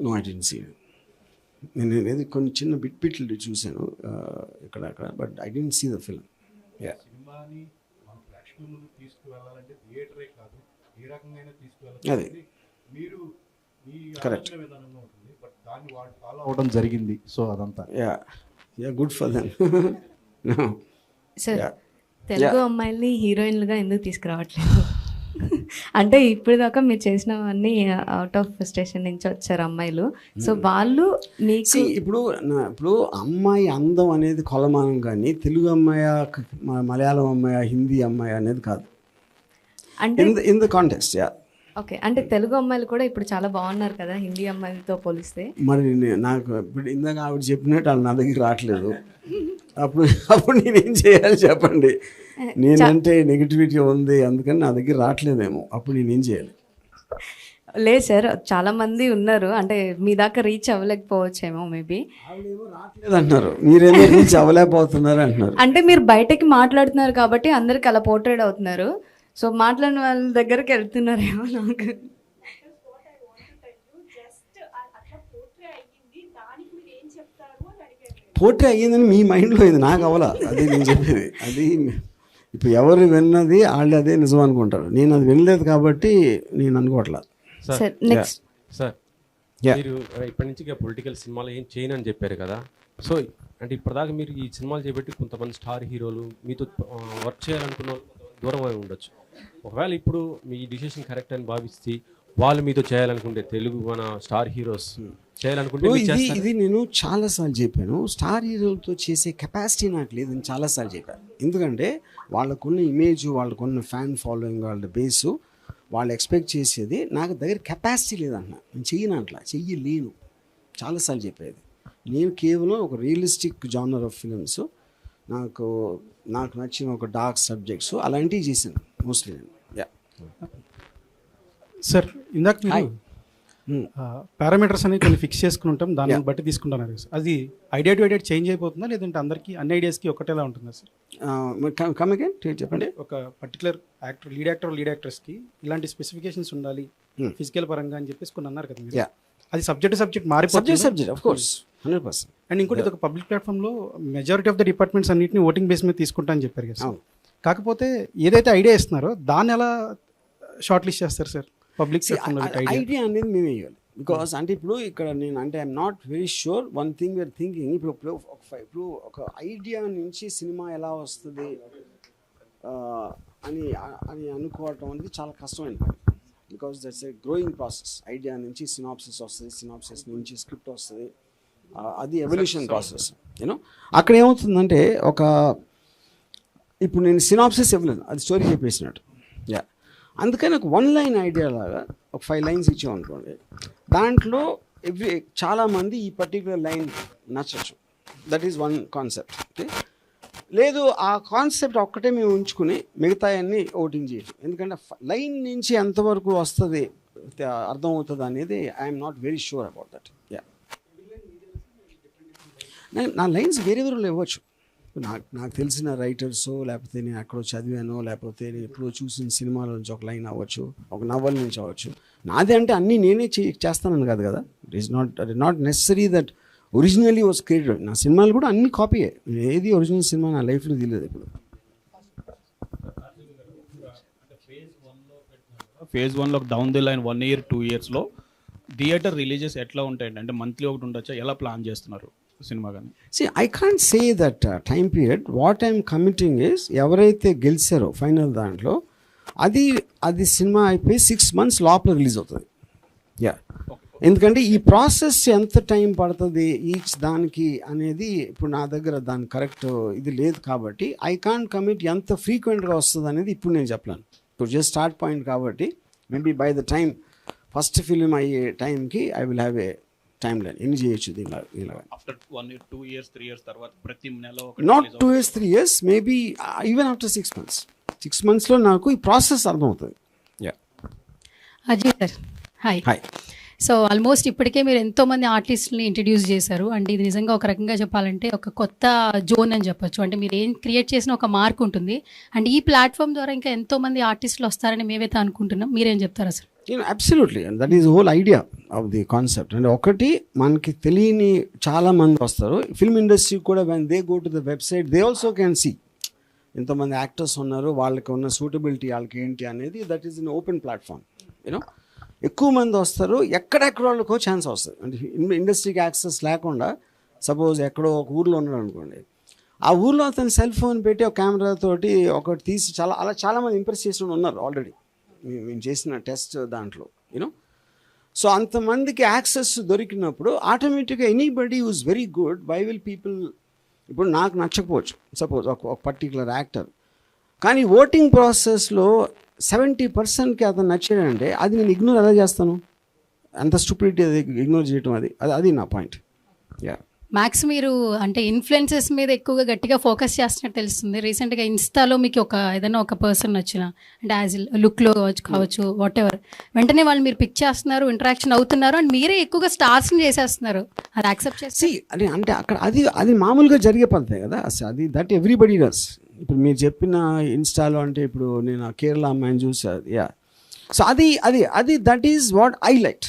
No, I didn't see it. నేను అనేది కొన్ని చిన్న బిట్లు చూశాను ఇక్కడ అక్కడ, but I don't see the film. సినిమాని మన ప్రేక్షకుల ముందు తీసుకువెళ్ళాలంటే థియేటరే కాదు ఏ రకంగా తీసుకువెళ్ళాలి, అదే మీరు మీ కరెక్ట్ విధానంగా ఉంటుంది, బట్ దాన్ని వాళ్ళు ఫాలో అవడం జరిగింది. సో అదంతా yeah good for them. Sir Telugu అమ్మాయిల్ని హీరోయిన్లుగా ఎందుకు తీసుకురావట్లేదు? అంటే ఇప్పుడు దాకా మీరు చేసినవన్నీ అవుట్ ఆఫ్ స్టేషన్ నుంచి వచ్చారు అమ్మాయిలు. సో వాళ్ళు మీకు ఇప్పుడు అమ్మాయి అందం అనేది కొలమానం, కానీ తెలుగు అమ్మాయ, మలయాళం అమ్మాయ, హిందీ అమ్మాయి అనేది కాదు. అంటే ఇన్ ద కాంటెక్స్ట్. ఓకే, అంటే తెలుగు అమ్మాయిలు కూడా ఇప్పుడు చాలా బాగున్నారు కదా హిందీ అమ్మాయిలతో పోలిస్తే. మరి నాకు ఇప్పుడు ఇందాక ఆవిడ చెప్పినట్టు వాళ్ళు నా దగ్గర రావట్లేదు. అప్పుడు నేనేం చేయాలి చెప్పండి? నేనంటే నెగిటివిటీ ఉంది అందుకని నా దగ్గర రావట్లేదేమో, అప్పుడు నేనేం చేయాలి? లేదు సార్, చాలా మంది ఉన్నారు, అంటే మీ దాకా రీచ్ అవ్వలేకపోవచ్చేమో మేబీ. రావట్లేదు అంటున్నారు, మీరేమో రీచ్ అవ్వలేకపోతున్నారు అంటున్నారు. అంటే మీరు బయటకి మాట్లాడుతున్నారు కాబట్టి అందరికి అలా పోర్ట్రేట్ అవుతున్నారు. సో మాట్లాడిన వాళ్ళ దగ్గరికి వెళ్తున్నారేమో. నాకు పోట్రే అయ్యిందని మీ మైండ్లో ఇది, నాకు అవలా. అది నేను చెప్పేది. అది ఇప్పుడు ఎవరు విన్నది వాళ్ళు అదే నిజం అనుకుంటారు. నేను అది వినలేదు కాబట్టి నేను అనుకోవట్లేదు. సార్ నెక్స్ట్ సార్, మీరు ఇప్పటి నుంచి పొలిటికల్ సినిమాలు ఏం చేయను అని చెప్పారు కదా. సో అంటే ఇప్పటిదాకా మీరు ఈ సినిమాలు చేపట్టి కొంతమంది స్టార్ హీరోలు మీతో వర్క్ చేయాలనుకున్న దూరం అయి ఉండొచ్చు. ఒకవేళ ఇప్పుడు మీ డిసిషన్ కరెక్ట్ అని భావిస్తే వాళ్ళు మీతో చేయాలనుకుంటే, తెలుగు మన స్టార్ హీరోస్ చేయాలనుకుంటే ఇది నేను చాలాసార్లు చెప్పాను. స్టార్ హీరోలతో చేసే కెపాసిటీ నాకు లేదని చాలాసార్లు చెప్పాను. ఎందుకంటే వాళ్ళకున్న ఇమేజ్, వాళ్ళకున్న ఫ్యాన్ ఫాలోయింగ్, వాళ్ళ బేసు, వాళ్ళు ఎక్స్పెక్ట్ చేసేది నాకు దగ్గర కెపాసిటీ లేదన్న. నేను చెయ్యను, అట్లా చెయ్యలేను. చాలాసార్లు చెప్పేది. నేను కేవలం ఒక రియలిస్టిక్ జానర్ ఆఫ్ ఫిలిమ్స్, నాకు నచ్చిన ఒక డార్క్ సబ్జెక్ట్స్ అలాంటివి చేశాను మోస్ట్లీ నేను. సార్ ఇందాక మీరు పారామీటర్స్ అనేవి కొన్ని ఫిక్స్ చేసుకుని ఉంటాం, దాన్ని బట్టి తీసుకుంటున్నారు సార్. అది ఐడియా టు ఐడియా చేంజ్ అయిపోతుందా, లేదంటే అందరికీ అన్ని ఐడియాస్కి ఒకటేలా ఉంటుందా సార్? కమ్ అగైన్ చెప్పండి. ఒక పర్టికులర్ యాక్టర్, లీడ్ యాక్టర్స్కి ఇలాంటి స్పెసిఫికేషన్స్ ఉండాలి ఫిజికల్ పరంగా అని చెప్పేసి కొన్ని అన్నారు కదా మీరు. అది సబ్జెక్ట్ మారిపోతుంది. Subject of course 100%. అండ్ ఇంకోటి ఇది ఒక పబ్లిక్ ప్లాట్ఫామ్లో మెజారిటీ ఆఫ్ ద డిపార్ట్మెంట్స్ అన్నింటినీ ఓటింగ్ బేస్ మీద తీసుకుంటా అని చెప్పారు కదా. కాకపోతే ఏదైతే ఐడియా ఇస్తున్నారో దాన్ని ఎలా షార్ట్ లిస్ట్ చేస్తారు సార్ పబ్లిక్ ఐడియా అనేది మేము వేయాలి. బికాస్ అంటే ఇప్పుడు ఇక్కడ నేను అంటే I'm not very sure one thing we're thinking. ఇప్పుడు ఒక ఐడియా నుంచి సినిమా ఎలా వస్తుంది అని అనుకోవటం అనేది చాలా కష్టమైన పని. Because that's a growing process. Idea నుంచి సినాప్సిస్ వస్తుంది, సినాప్సిస్ నుంచి స్క్రిప్ట్ వస్తుంది, అది ఎవల్యూషన్ ప్రాసెస్. యూనో అక్కడ ఏమవుతుందంటే ఇప్పుడు నేను సినాప్సిస్ ఇవ్వలేను, అది స్టోరీ చెప్పేసినట్టు. అందుకని ఒక 1 లైన్ ఐడియా లాగా ఒక 5 లైన్స్ ఇచ్చామనుకోండి, దాంట్లో చాలామంది ఈ పర్టికులర్ లైన్ నచ్చచ్చు. That is one concept. Okay, లేదు ఆ కాన్సెప్ట్ ఒక్కటే మేము ఉంచుకుని మిగతాయన్నీ ఓటింగ్ చేయటం. ఎందుకంటే లైన్ నుంచి ఎంతవరకు వస్తుంది అర్థం అవుతుంది అనేది I'm not very sure about that. నా లైన్స్ వేరే ఇవ్వచ్చు. నాకు తెలిసిన రైటర్స్, లేకపోతే నేను ఎక్కడో చదివానో, లేకపోతే నేను ఎప్పుడో చూసిన సినిమాలో నుంచి ఒక లైన్ అవ్వచ్చు, ఒక నవల్ నుంచి అవ్వచ్చు. నాదే అంటే అన్నీ నేనే చేస్తానని కాదు కదా. It is not necessary that originally was created. నా సినిమాలు కూడా అన్ని కాపీయే. ఏది ఒరిజినల్ సినిమా నా లైఫ్లో తెలియదు ఇప్పుడు. ఫేజ్ 1లో డౌన్ ది లైన్ 1 year 2 yearsలో థియేటర్ రిలీజెస్ ఎట్లా ఉంటాయండి? అంటే మంత్లీ ఒకటి ఉండొచ్చా? ఎలా ప్లాన్ చేస్తున్నారు సినిమా కానీ? See, I can't say that time period. What I'm committing is ఎవరైతే గెలిచారో ఫైనల్ దాంట్లో అది సినిమా అయిపోయి 6 months లోపల రిలీజ్ అవుతుంది. ఎందుకంటే ఈ ప్రాసెస్ ఎంత టైం పడుతుంది ఈచ్ దానికి అనేది ఇప్పుడు నా దగ్గర దాని కరెక్ట్ ఇది లేదు కాబట్టి ఐ కాంట్ కమిట్ ఎంత ఫ్రీక్వెంట్గా వస్తుంది అనేది ఇప్పుడు నేను చెప్పలేను. ఇప్పుడు జస్ట్ స్టార్ట్ పాయింట్ కాబట్టి maybe by the time first film అయ్యే టైంకి I will have a time line. ఎన్ని చేయొచ్చు దీనిలో ఆఫ్టర్ 1 year 2 years 3 years తర్వాత ప్రతి నెల not 2 years 3 years maybe even after 6 months. 6 monthsలో నాకు ఈ ప్రాసెస్ అర్థమవుతుంది. Ajay sir hi. So almost ఇప్పటికే మీరు ఎంతోమంది ఆర్టిస్ట్ని ఇంట్రడ్యూస్ చేశారు. అంటే ఇది నిజంగా ఒక రకంగా చెప్పాలంటే ఒక కొత్త జోన్ అని చెప్పొచ్చు. అంటే మీరు ఏం క్రియేట్ చేసిన ఒక మార్క్ ఉంటుంది. అండ్ ఈ ప్లాట్ఫామ్ ద్వారా ఇంకా ఎంతోమంది ఆర్టిస్టులు వస్తారని మేమైతే అనుకుంటున్నాం. మీరేం చెప్తారా sir? Absolutely, that is whole idea of the concept. అంటే ఒకటి మనకి తెలియని చాలా మంది వస్తారు. ఫిల్మ్ ఇండస్ట్రీ కూడా when they go to the website they also can see ఎంతోమంది యాక్టర్స్ ఉన్నారు, వాళ్ళకి ఉన్న సూటబిలిటీ వాళ్ళకి ఏంటి అనేది. That is in open platform. You know ఎక్కువ మంది వస్తారు, ఎక్కడెక్కడ వాళ్ళకో ఛాన్స్ వస్తుంది. అంటే ఇండస్ట్రీకి యాక్సెస్ లేకుండా సపోజ్ ఎక్కడో ఒక ఊర్లో ఉన్నాడు అనుకోండి, ఆ ఊర్లో అతను సెల్ ఫోన్ పెట్టి ఒక కెమెరా తోటి ఒకటి తీసి చాలామంది ఇంప్రెస్ చేసిన ఉన్నారు ఆల్రెడీ. మేము చేసిన టెస్ట్ దాంట్లో యూనో. సో అంతమందికి యాక్సెస్ దొరికినప్పుడు ఆటోమేటిక్గా anybody use very good, why will people, ఇప్పుడు నాకు నచ్చకపోవచ్చు సపోజ్ ఒక పర్టికులర్ యాక్టర్, కానీ ఓటింగ్ ప్రాసెస్లో 70%కి అతను నచ్చాడంటే అది నేను ఇగ్నోర్ ఎలా చేస్తాను? అంత స్టూపిడిటీ అది ఇగ్నోర్ చేయటం, అది నా పాయింట్. యా, మ్యాక్స్ మీరు అంటే ఇన్ఫ్లుయెన్సెస్ మీద ఎక్కువగా గట్టిగా ఫోకస్ చేస్తున్నట్టు తెలుస్తుంది. రీసెంట్గా ఇన్స్టాలో మీకు ఏదైనా ఒక పర్సన్ వచ్చిన అంటే యాజ్ లుక్లో కావచ్చు వాట్ ఎవర్, వెంటనే వాళ్ళు మీరు పిక్ చేస్తున్నారు, ఇంటరాక్షన్ అవుతున్నారు, అండ్ మీరే ఎక్కువగా స్టార్స్ని చేసేస్తున్నారు. అది యాక్సెప్ట్ చేసి అంటే అక్కడ అది మామూలుగా జరిగే పద్ధతే కదా, అది దట్ ఎవ్రీబడి డస్. ఇప్పుడు మీరు చెప్పిన ఇన్స్టాలో అంటే ఇప్పుడు నేను కేరళ అమ్మాయిని చూసాను. యా, సో అది that is what I like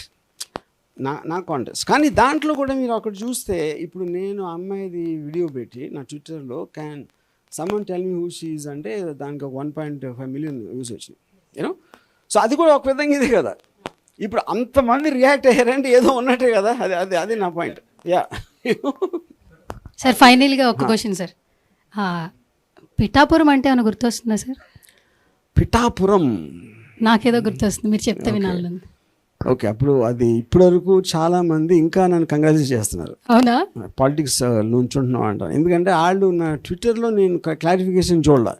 నా కాంటెస్ట్. కానీ దాంట్లో కూడా మీరు అక్కడ చూస్తే ఇప్పుడు నేను అమ్మాయిది వీడియో పెట్టి నా ట్విట్టర్లో can someone tell me who she is అంటే దానికి 1.5 మిలియన్ వ్యూస్ వచ్చినాయి యూనో. సో అది కూడా ఒక విధంగా ఇది కదా. ఇప్పుడు అంతమంది రియాక్ట్ అయ్యారంటే ఏదో ఉన్నట్టే కదా, అది నా పాయింట్. యా సార్, ఫైనల్గా ఒక క్వశ్చన్ సార్, పిఠాపురం అంటే ఏమైనా గుర్తొస్తుందా సార్? పిఠాపురం నాకేదో గుర్తొస్తుంది, మీరు చెప్తే వినాలి. ఓకే, అప్పుడు అది ఇప్పటివరకు చాలా మంది ఇంకా నన్ను కంగ్రాచులేట్ చేస్తున్నారు. అవునా? పాలిటిక్స్ నుంచుంటున్నాం అంటారు. ఎందుకంటే వాళ్ళు నా ట్విట్టర్లో నేను క్లారిఫికేషన్ చూడాల,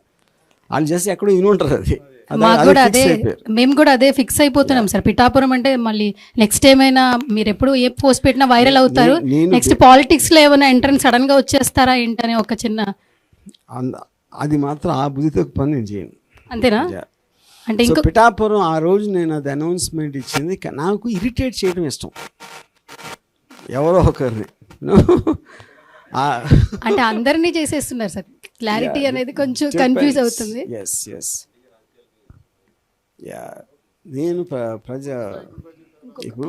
వాళ్ళు చేసి ఎక్కడో వినుంటారు. మాకు కూడా అదే, మేము కూడా అదే ఫిక్స్ అయిపోతున్నాం సార్. పిఠాపురం అంటే మళ్ళీ నెక్స్ట్ ఏమైనా మీరు ఎప్పుడు ఏ పోస్ట్ పెట్టినా వైరల్ అవుతారు, నెక్స్ట్ పాలిటిక్స్ లో ఏమైనా ఎంట్రన్స్ సడన్ గా వచ్చేస్తారా ఏంటనే ఒక చిన్న, అది మాత్రం ఆ బుద్ధితో పని నేను చేయను. అంతేనా? అంటే ఇంకో పిఠాపురం ఆ రోజు నేను అది అనౌన్స్మెంట్ ఇచ్చింది, నాకు ఇరిటేట్ చేయడం ఇష్టం ఎవరో ఒకరిని. అంటే అందరినీ చేసేస్తున్నారు సార్, క్లారిటీ అనేది కొంచెం కన్ఫ్యూజ్ అవుతుంది. నేను ఇప్పుడు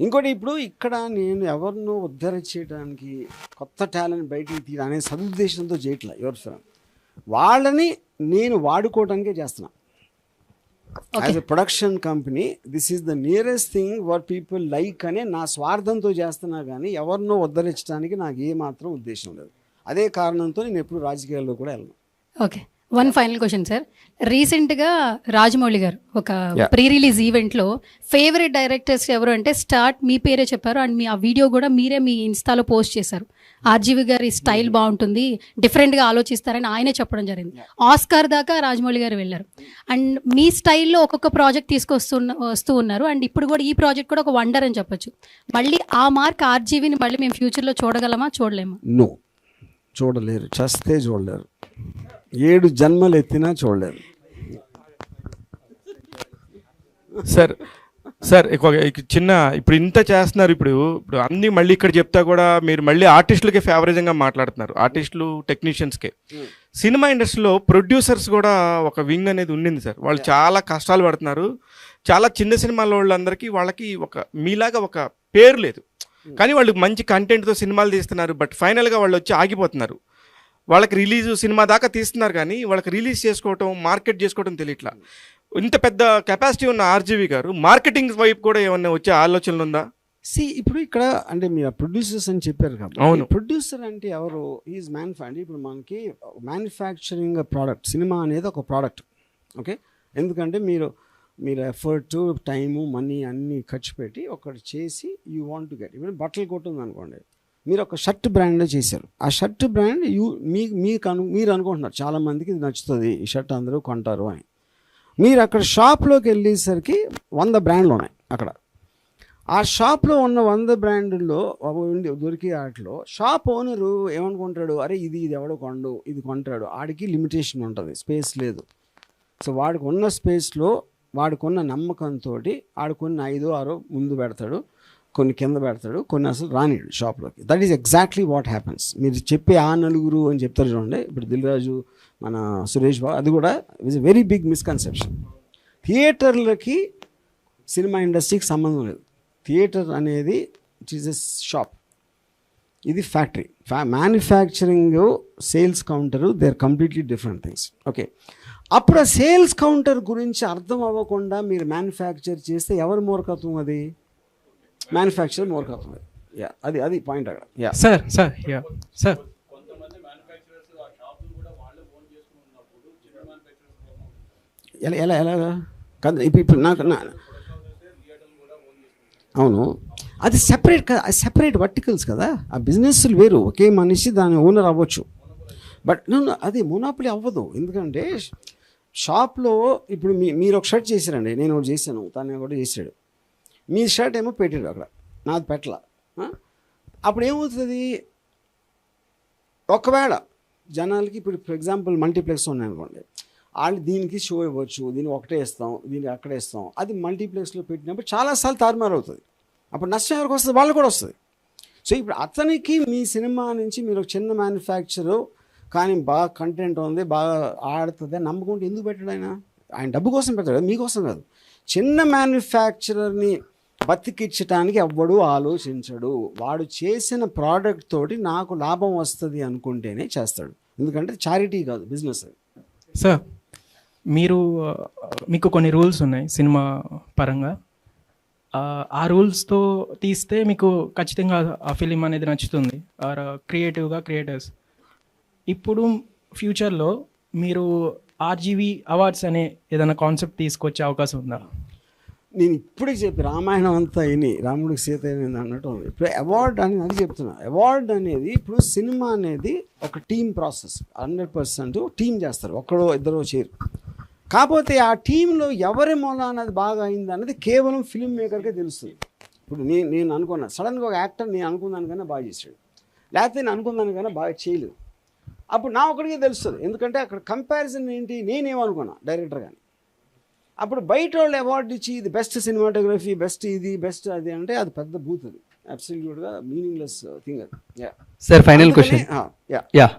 ఇంకోటి, ఇప్పుడు ఇక్కడ నేను ఎవరినో ఉద్ధరించడానికి కొత్త టాలెంట్ బయటికి తీయాలి అనే సదుద్దేశంతో చేయట్లా. ఎవరు వాళ్ళని నేను వాడుకోవడానికే చేస్తున్నా. As a production company this is the nearest thing what people like అనే నా స్వార్థంతో చేస్తున్నా, కానీ ఎవరినో ఉద్ధరించడానికి నాకు ఏమాత్రం ఉద్దేశం లేదు. అదే కారణంతో నేను ఎప్పుడు రాజకీయాల్లో కూడా వెళ్ళను. Okay, one final question sir. రీసెంట్గా రాజమౌళి గారు ఒక ప్రీ రిలీజ్ ఈవెంట్లో ఫేవరెట్ డైరెక్టర్స్ ఎవరు అంటే స్టార్ట్ మీ పేరే చెప్పారు, అండ్ మీ ఆ వీడియో కూడా మీరే మీ ఇన్స్టాలో పోస్ట్ చేశారు. ఆర్జీవి గారి స్టైల్ బాగుంటుంది, డిఫరెంట్గా ఆలోచిస్తారని ఆయనే చెప్పడం జరిగింది. ఆస్కార్ దాకా రాజమౌళి గారు వెళ్ళారు, అండ్ మీ స్టైల్లో ఒక్కొక్క ప్రాజెక్ట్ వస్తూ ఉన్నారు, అండ్ ఇప్పుడు కూడా ఈ ప్రాజెక్ట్ కూడా ఒక వండర్ అని చెప్పొచ్చు. మళ్ళీ ఆ మార్క్ ఆర్జీవిని మళ్ళీ మేము ఫ్యూచర్లో చూడగలమా, చూడలేమా? నో, చూడలేరు, చస్తే చూడలేరు, 7 జన్మలు ఎత్తినా చూడలేరు. సార్ చిన్న ఇప్పుడు ఇంత చేస్తున్నారు, ఇప్పుడు అన్నీ మళ్ళీ ఇక్కడ చెప్తా కూడా మీరు మళ్ళీ ఆర్టిస్టులకే ఫేవరేజ్గా మాట్లాడుతున్నారు, ఆర్టిస్టులు టెక్నీషియన్స్కే. సినిమా ఇండస్ట్రీలో ప్రొడ్యూసర్స్ కూడా ఒక వింగ్ అనేది ఉండింది సార్. వాళ్ళు చాలా కష్టాలు పడుతున్నారు. చాలా చిన్న సినిమాల వాళ్ళందరికీ వాళ్ళకి ఒక మీలాగా ఒక పేరు లేదు, కానీ వాళ్ళు మంచి కంటెంట్తో సినిమాలు తీస్తున్నారు. బట్ ఫైనల్గా వాళ్ళు వచ్చి ఆగిపోతున్నారు. వాళ్ళకి రిలీజ్ సినిమా దాకా తీస్తున్నారు, కానీ వాళ్ళకి రిలీజ్ చేసుకోవటం, మార్కెట్ చేసుకోవటం తెలియట్లా. ఇంత పెద్ద కెపాసిటీ ఉన్న ఆర్జీవి గారు మార్కెటింగ్ వైపు కూడా ఏమన్నా వచ్చే ఆలోచనలు ఉందా? ఇప్పుడు ఇక్కడ అంటే మీరు ప్రొడ్యూసర్స్ అని చెప్పారు కాబట్టి, అవును, ప్రొడ్యూసర్ అంటే ఎవరు? Is manufacture. ఇప్పుడు మనకి మ్యానుఫ్యాక్చరింగ్ ప్రోడక్ట్, సినిమా అనేది ఒక ప్రోడక్ట్. ఓకే, ఎందుకంటే మీరు ఎఫర్ట్, టైము, మనీ అన్నీ ఖర్చు పెట్టి ఒకటి చేసి యూ వాంట్ టు గెట్. ఇప్పుడు బట్టలు కొట్టుంది అనుకోండి, మీరు ఒక షర్ట్ బ్రాండ్ చేశారు, ఆ షర్ట్ బ్రాండ్ మీరు అనుకుంటున్నారు చాలామందికి ఇది నచ్చుతుంది, ఈ షర్ట్ అందరూ కొంటారు అని. మీరు అక్కడ షాప్లోకి వెళ్ళేసరికి 100 బ్రాండ్లు ఉన్నాయి. అక్కడ ఆ షాప్లో ఉన్న 100 బ్రాండ్లో దొరికే వాటిలో షాప్ ఓనరు ఏమనుకుంటాడు, అరే ఇది ఎవడో కొండు, ఇది కొంటాడు. ఆడికి లిమిటేషన్ ఉంటుంది, స్పేస్ లేదు. సో వాడికి ఉన్న స్పేస్లో వాడికున్న నమ్మకంతో ఆడుకున్న 5-6 ముందు పెడతాడు, కొన్ని కింద పెడతాడు, కొన్ని అసలు రానిడు షాప్లోకి. That is exactly what happens. మీరు చెప్పే ఆ నలుగురు అని చెప్తారు చూడండి, ఇప్పుడు దిల్ రాజు, మన సురేష్ బాబు, అది కూడా it's a very big misconception. థియేటర్లకి సినిమా ఇండస్ట్రీకి సంబంధం లేదు. థియేటర్ అనేది ఇట్ ఈస్ ఎ షాప్, ఇది factory. Manufacturing, sales counter, they are completely different things. Okay, అప్పుడు ఆ సేల్స్ కౌంటర్ గురించి అర్థం అవ్వకుండా మీరు మ్యానుఫ్యాక్చర్ చేస్తే ఎవరు మూర్ఖత్వం? అది మ్యానుఫ్యాక్చర్ మూర్ఖత్వం. అది పాయింట్ అక్కడ. సార్ ఎలా ఎలా ఎలా కాదు ఇప్పుడు నాకు అవును, అది సెపరేట్ కదా, అది సెపరేట్ వర్టికల్స్ కదా. ఆ బిజినెస్లు వేరు, ఒకే మనిషి దాని ఓనర్ అవ్వచ్చు. బట్ అది మోనోపలి అవ్వదు. ఎందుకంటే షాప్లో ఇప్పుడు మీరు ఒక షర్ట్ చేశారండి, నేను ఒకటి చేశాను, తను కూడా చేశాడు. మీ షర్ట్ ఏమో పెట్టాడు అక్కడ, నాది పెట్టల. అప్పుడు ఏమవుతుంది, ఒకవేళ జనాలకి ఇప్పుడు ఫర్ ఎగ్జాంపుల్ మల్టీప్లెక్స్ ఉన్నాయనుకోండి, వాళ్ళు దీనికి షో ఇవ్వచ్చు, దీనికి ఒకటే ఇస్తాం, దీనికి అక్కడే ఇస్తాం. అది మల్టీప్లెక్స్లో పెట్టినప్పుడు చాలాసార్లు తారుమారు అవుతుంది. అప్పుడు నష్టం ఎవరికి వస్తుంది, వాళ్ళు కూడా వస్తుంది. సో ఇప్పుడు అతనికి మీ సినిమా నుంచి మీరు ఒక చిన్న మ్యానుఫ్యాక్చరు కానీ బాగా కంటెంట్ ఉంది, బాగా ఆడుతుంది అని నమ్మకుంటే ఎందుకు పెట్టాడు ఆయన డబ్బు కోసం పెట్టాడు, మీకోసం కాదు. చిన్న మ్యానుఫ్యాక్చరర్ని బతికించడానికి ఎవ్వడూ ఆలోచించడు. వాడు చేసిన ప్రోడక్ట్ తోటి నాకు లాభం వస్తుంది అనుకుంటేనే చేస్తాడు. ఎందుకంటే చారిటీ కాదు, బిజినెస్. సార్, మీకు కొన్ని రూల్స్ ఉన్నాయి సినిమా పరంగా. ఆ రూల్స్తో తీస్తే మీకు ఖచ్చితంగా ఆ ఫిలిం అనేది నచ్చుతుంది, ఆర్ క్రియేటర్స్. ఇప్పుడు ఫ్యూచర్లో మీరు ఆర్జీవీ అవార్డ్స్ అనే ఏదైనా కాన్సెప్ట్ తీసుకొచ్చే అవకాశం ఉందా? నేను ఇప్పుడే చెప్పి రామాయణం అంతా అయినాయి, రాముడికి సీత అయినది అన్నట్టు ఉంది. ఇప్పుడు అవార్డ్ అనేది అది చెప్తున్నా. అవార్డ్ అనేది ఇప్పుడు సినిమా అనేది ఒక టీం ప్రాసెస్, 100% టీం చేస్తారు, ఒక్కడో ఇద్దరో చేయరు. కాకపోతే ఆ టీంలో ఎవరి మూల అన్నది బాగా అయింది అన్నది కేవలం ఫిల్మ్ మేకర్కే తెలుస్తుంది. ఇప్పుడు నేను అనుకున్నా, సడన్గా ఒక యాక్టర్ నేను అనుకున్నాను బాగా చేశాడు, లేకపోతే నేను అనుకున్నాను కానీ బాగా చేయలేదు. అప్పుడు నా ఒకడికే తెలుస్తుంది. ఎందుకంటే అక్కడ కంపారిజన్ ఏంటి, నేనేమనుకున్నా డైరెక్టర్ కానీ. అప్పుడు బయట వాళ్ళు అవార్డు ఇచ్చి ఇది బెస్ట్ సినిమాటోగ్రఫీ, బెస్ట్ ఇది, బెస్ట్ అది అంటే అది పెద్ద బూత్, అది అబ్సల్యూట్గా మీనింగ్లెస్ థింగ్ అది. Sir, final question.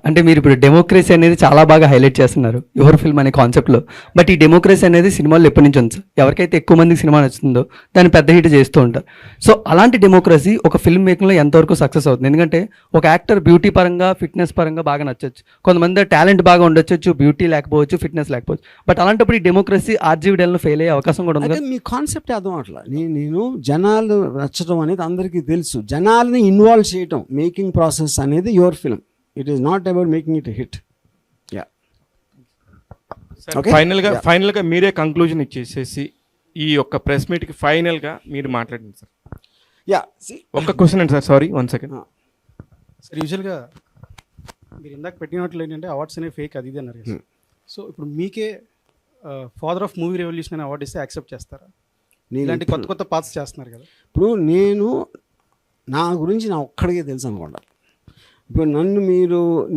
అంటే మీరు ఇప్పుడు డెమోక్రసీ అనేది చాలా బాగా హైలైట్ చేస్తున్నారు యువర్ ఫిల్మ్ అనే కాన్సెప్ట్లో. బట్ ఈ డెమోక్రసీ అనేది సినిమాల్లో ఎప్పటి నుంచి ఉంది? ఎవరికైతే ఎక్కువ మందికి సినిమా నచ్చుతుందో దాన్ని పెద్ద హిట్ చేస్తూ ఉంటారు. సో అలాంటి డెమోక్రసీ ఒక ఫిల్మ్ మేకింగ్లో ఎంతవరకు సక్సెస్ అవుతుంది? ఎందుకంటే ఒక యాక్టర్ బ్యూటీ పరంగా, ఫిట్నెస్ పరంగా బాగా నచ్చచ్చు, కొంతమంది టాలెంట్ బాగా ఉండొచ్చు, బ్యూటీ లేకపోవచ్చు, ఫిట్నెస్ లేకపోవచ్చు. బట్ అలాంటప్పుడు ఈ డెమోక్రసీ ఆర్జీవీడీలో ఫెయిల్ అయ్యే అవకాశం కూడా ఉంది. మీ కాన్సెప్ట్ అర్థం అట్లా. నేను జనాలు నచ్చడం అనేది అందరికీ తెలుసు. జనాల్ని ఇన్వాల్వ్ చేయటం మేకింగ్ ప్రాసెస్ అనేది your film. It is not about making it a hit. Yeah. Okay. ఫైనల్గా మీరే కంక్లూజన్ ఇచ్చేసేసి ఈ యొక్క ప్రెస్ మీట్కి ఫైనల్గా మీరు మాట్లాడండి సార్. ఒక్క క్వశ్చన్ అండి సార్, సారీ 1 సెకండ్ సార్. యూజువల్గా మీరు ఇందాక పెట్టినట్లు ఏంటంటే అవార్డ్స్ అనేవి ఫేక్ అది ఇది అన్నారు కదా. సో ఇప్పుడు మీకే ఫాదర్ ఆఫ్ మూవీ రెవల్యూషన్ అనే అవార్డు ఇస్తే యాక్సెప్ట్ చేస్తారా? ఇలాంటి కొత్త పాత్స్ చేస్తున్నారు కదా. ఇప్పుడు నా గురించి నా ఒక్కడికే తెలుసు అనుకోండి. ఇప్పుడు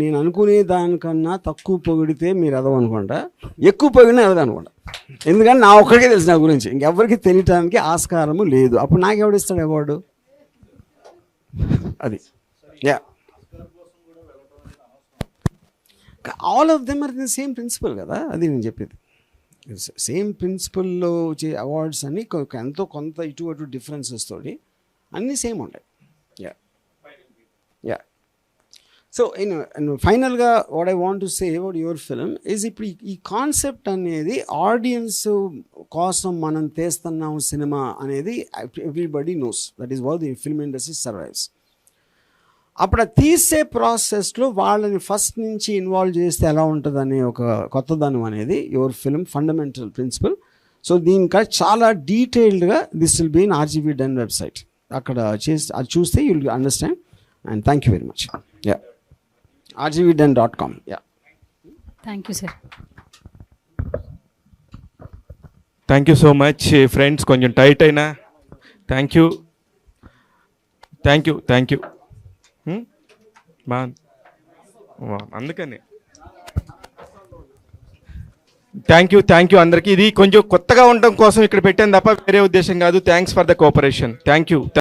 నేను అనుకునే దానికన్నా తక్కువ పొగిడితే మీరు ఎదవ అనుకుంటా, ఎక్కువ పొగిడినా ఎదవ అనుకుంటా. ఎందుకంటే నా ఒక్కడికే తెలుసు నా గురించి, ఇంకెవరికి తెలియటానికి ఆస్కారము లేదు. అప్పుడు నాకెవడు ఇస్తాడు అవార్డు? అది all of them are the same principle కదా. అది నేను చెప్పేది. సేమ్ ప్రిన్సిపల్లో వచ్చే అవార్డ్స్ అన్నీ కొంత ఇటు అటు డిఫరెన్సెస్ తోటి అన్నీ సేమ్ ఉంటాయి. సో ఫైనల్గా what I want to say about your film is, ఇప్పుడు ఈ కాన్సెప్ట్ అనేది ఆడియన్స్ కోసం మనం తీస్తున్నాం సినిమా అనేది everybody knows. That is how the film industry survives. అప్పుడు తీసే ప్రాసెస్లో వాళ్ళని ఫస్ట్ నుంచి ఇన్వాల్వ్ చేస్తే ఎలా ఉంటుందనే ఒక కొత్తదనం అనేది your film fundamental principle. So దీనికా చాలా డీటెయిల్డ్గా this will be in RGV den website. అక్కడ అది చూస్తే you will understand. And thank you very much. rgvden.com. Thank you, sir. Thank you so much friends. కొంచెం టైట్ అయినా థ్యాంక్ యూ అందుకని thank you అందరికీ. ఇది కొంచెం కొత్తగా ఉండడం కోసం ఇక్కడ పెట్టాను తప్ప వేరే ఉద్దేశం కాదు. Thanks for the cooperation. Thank you.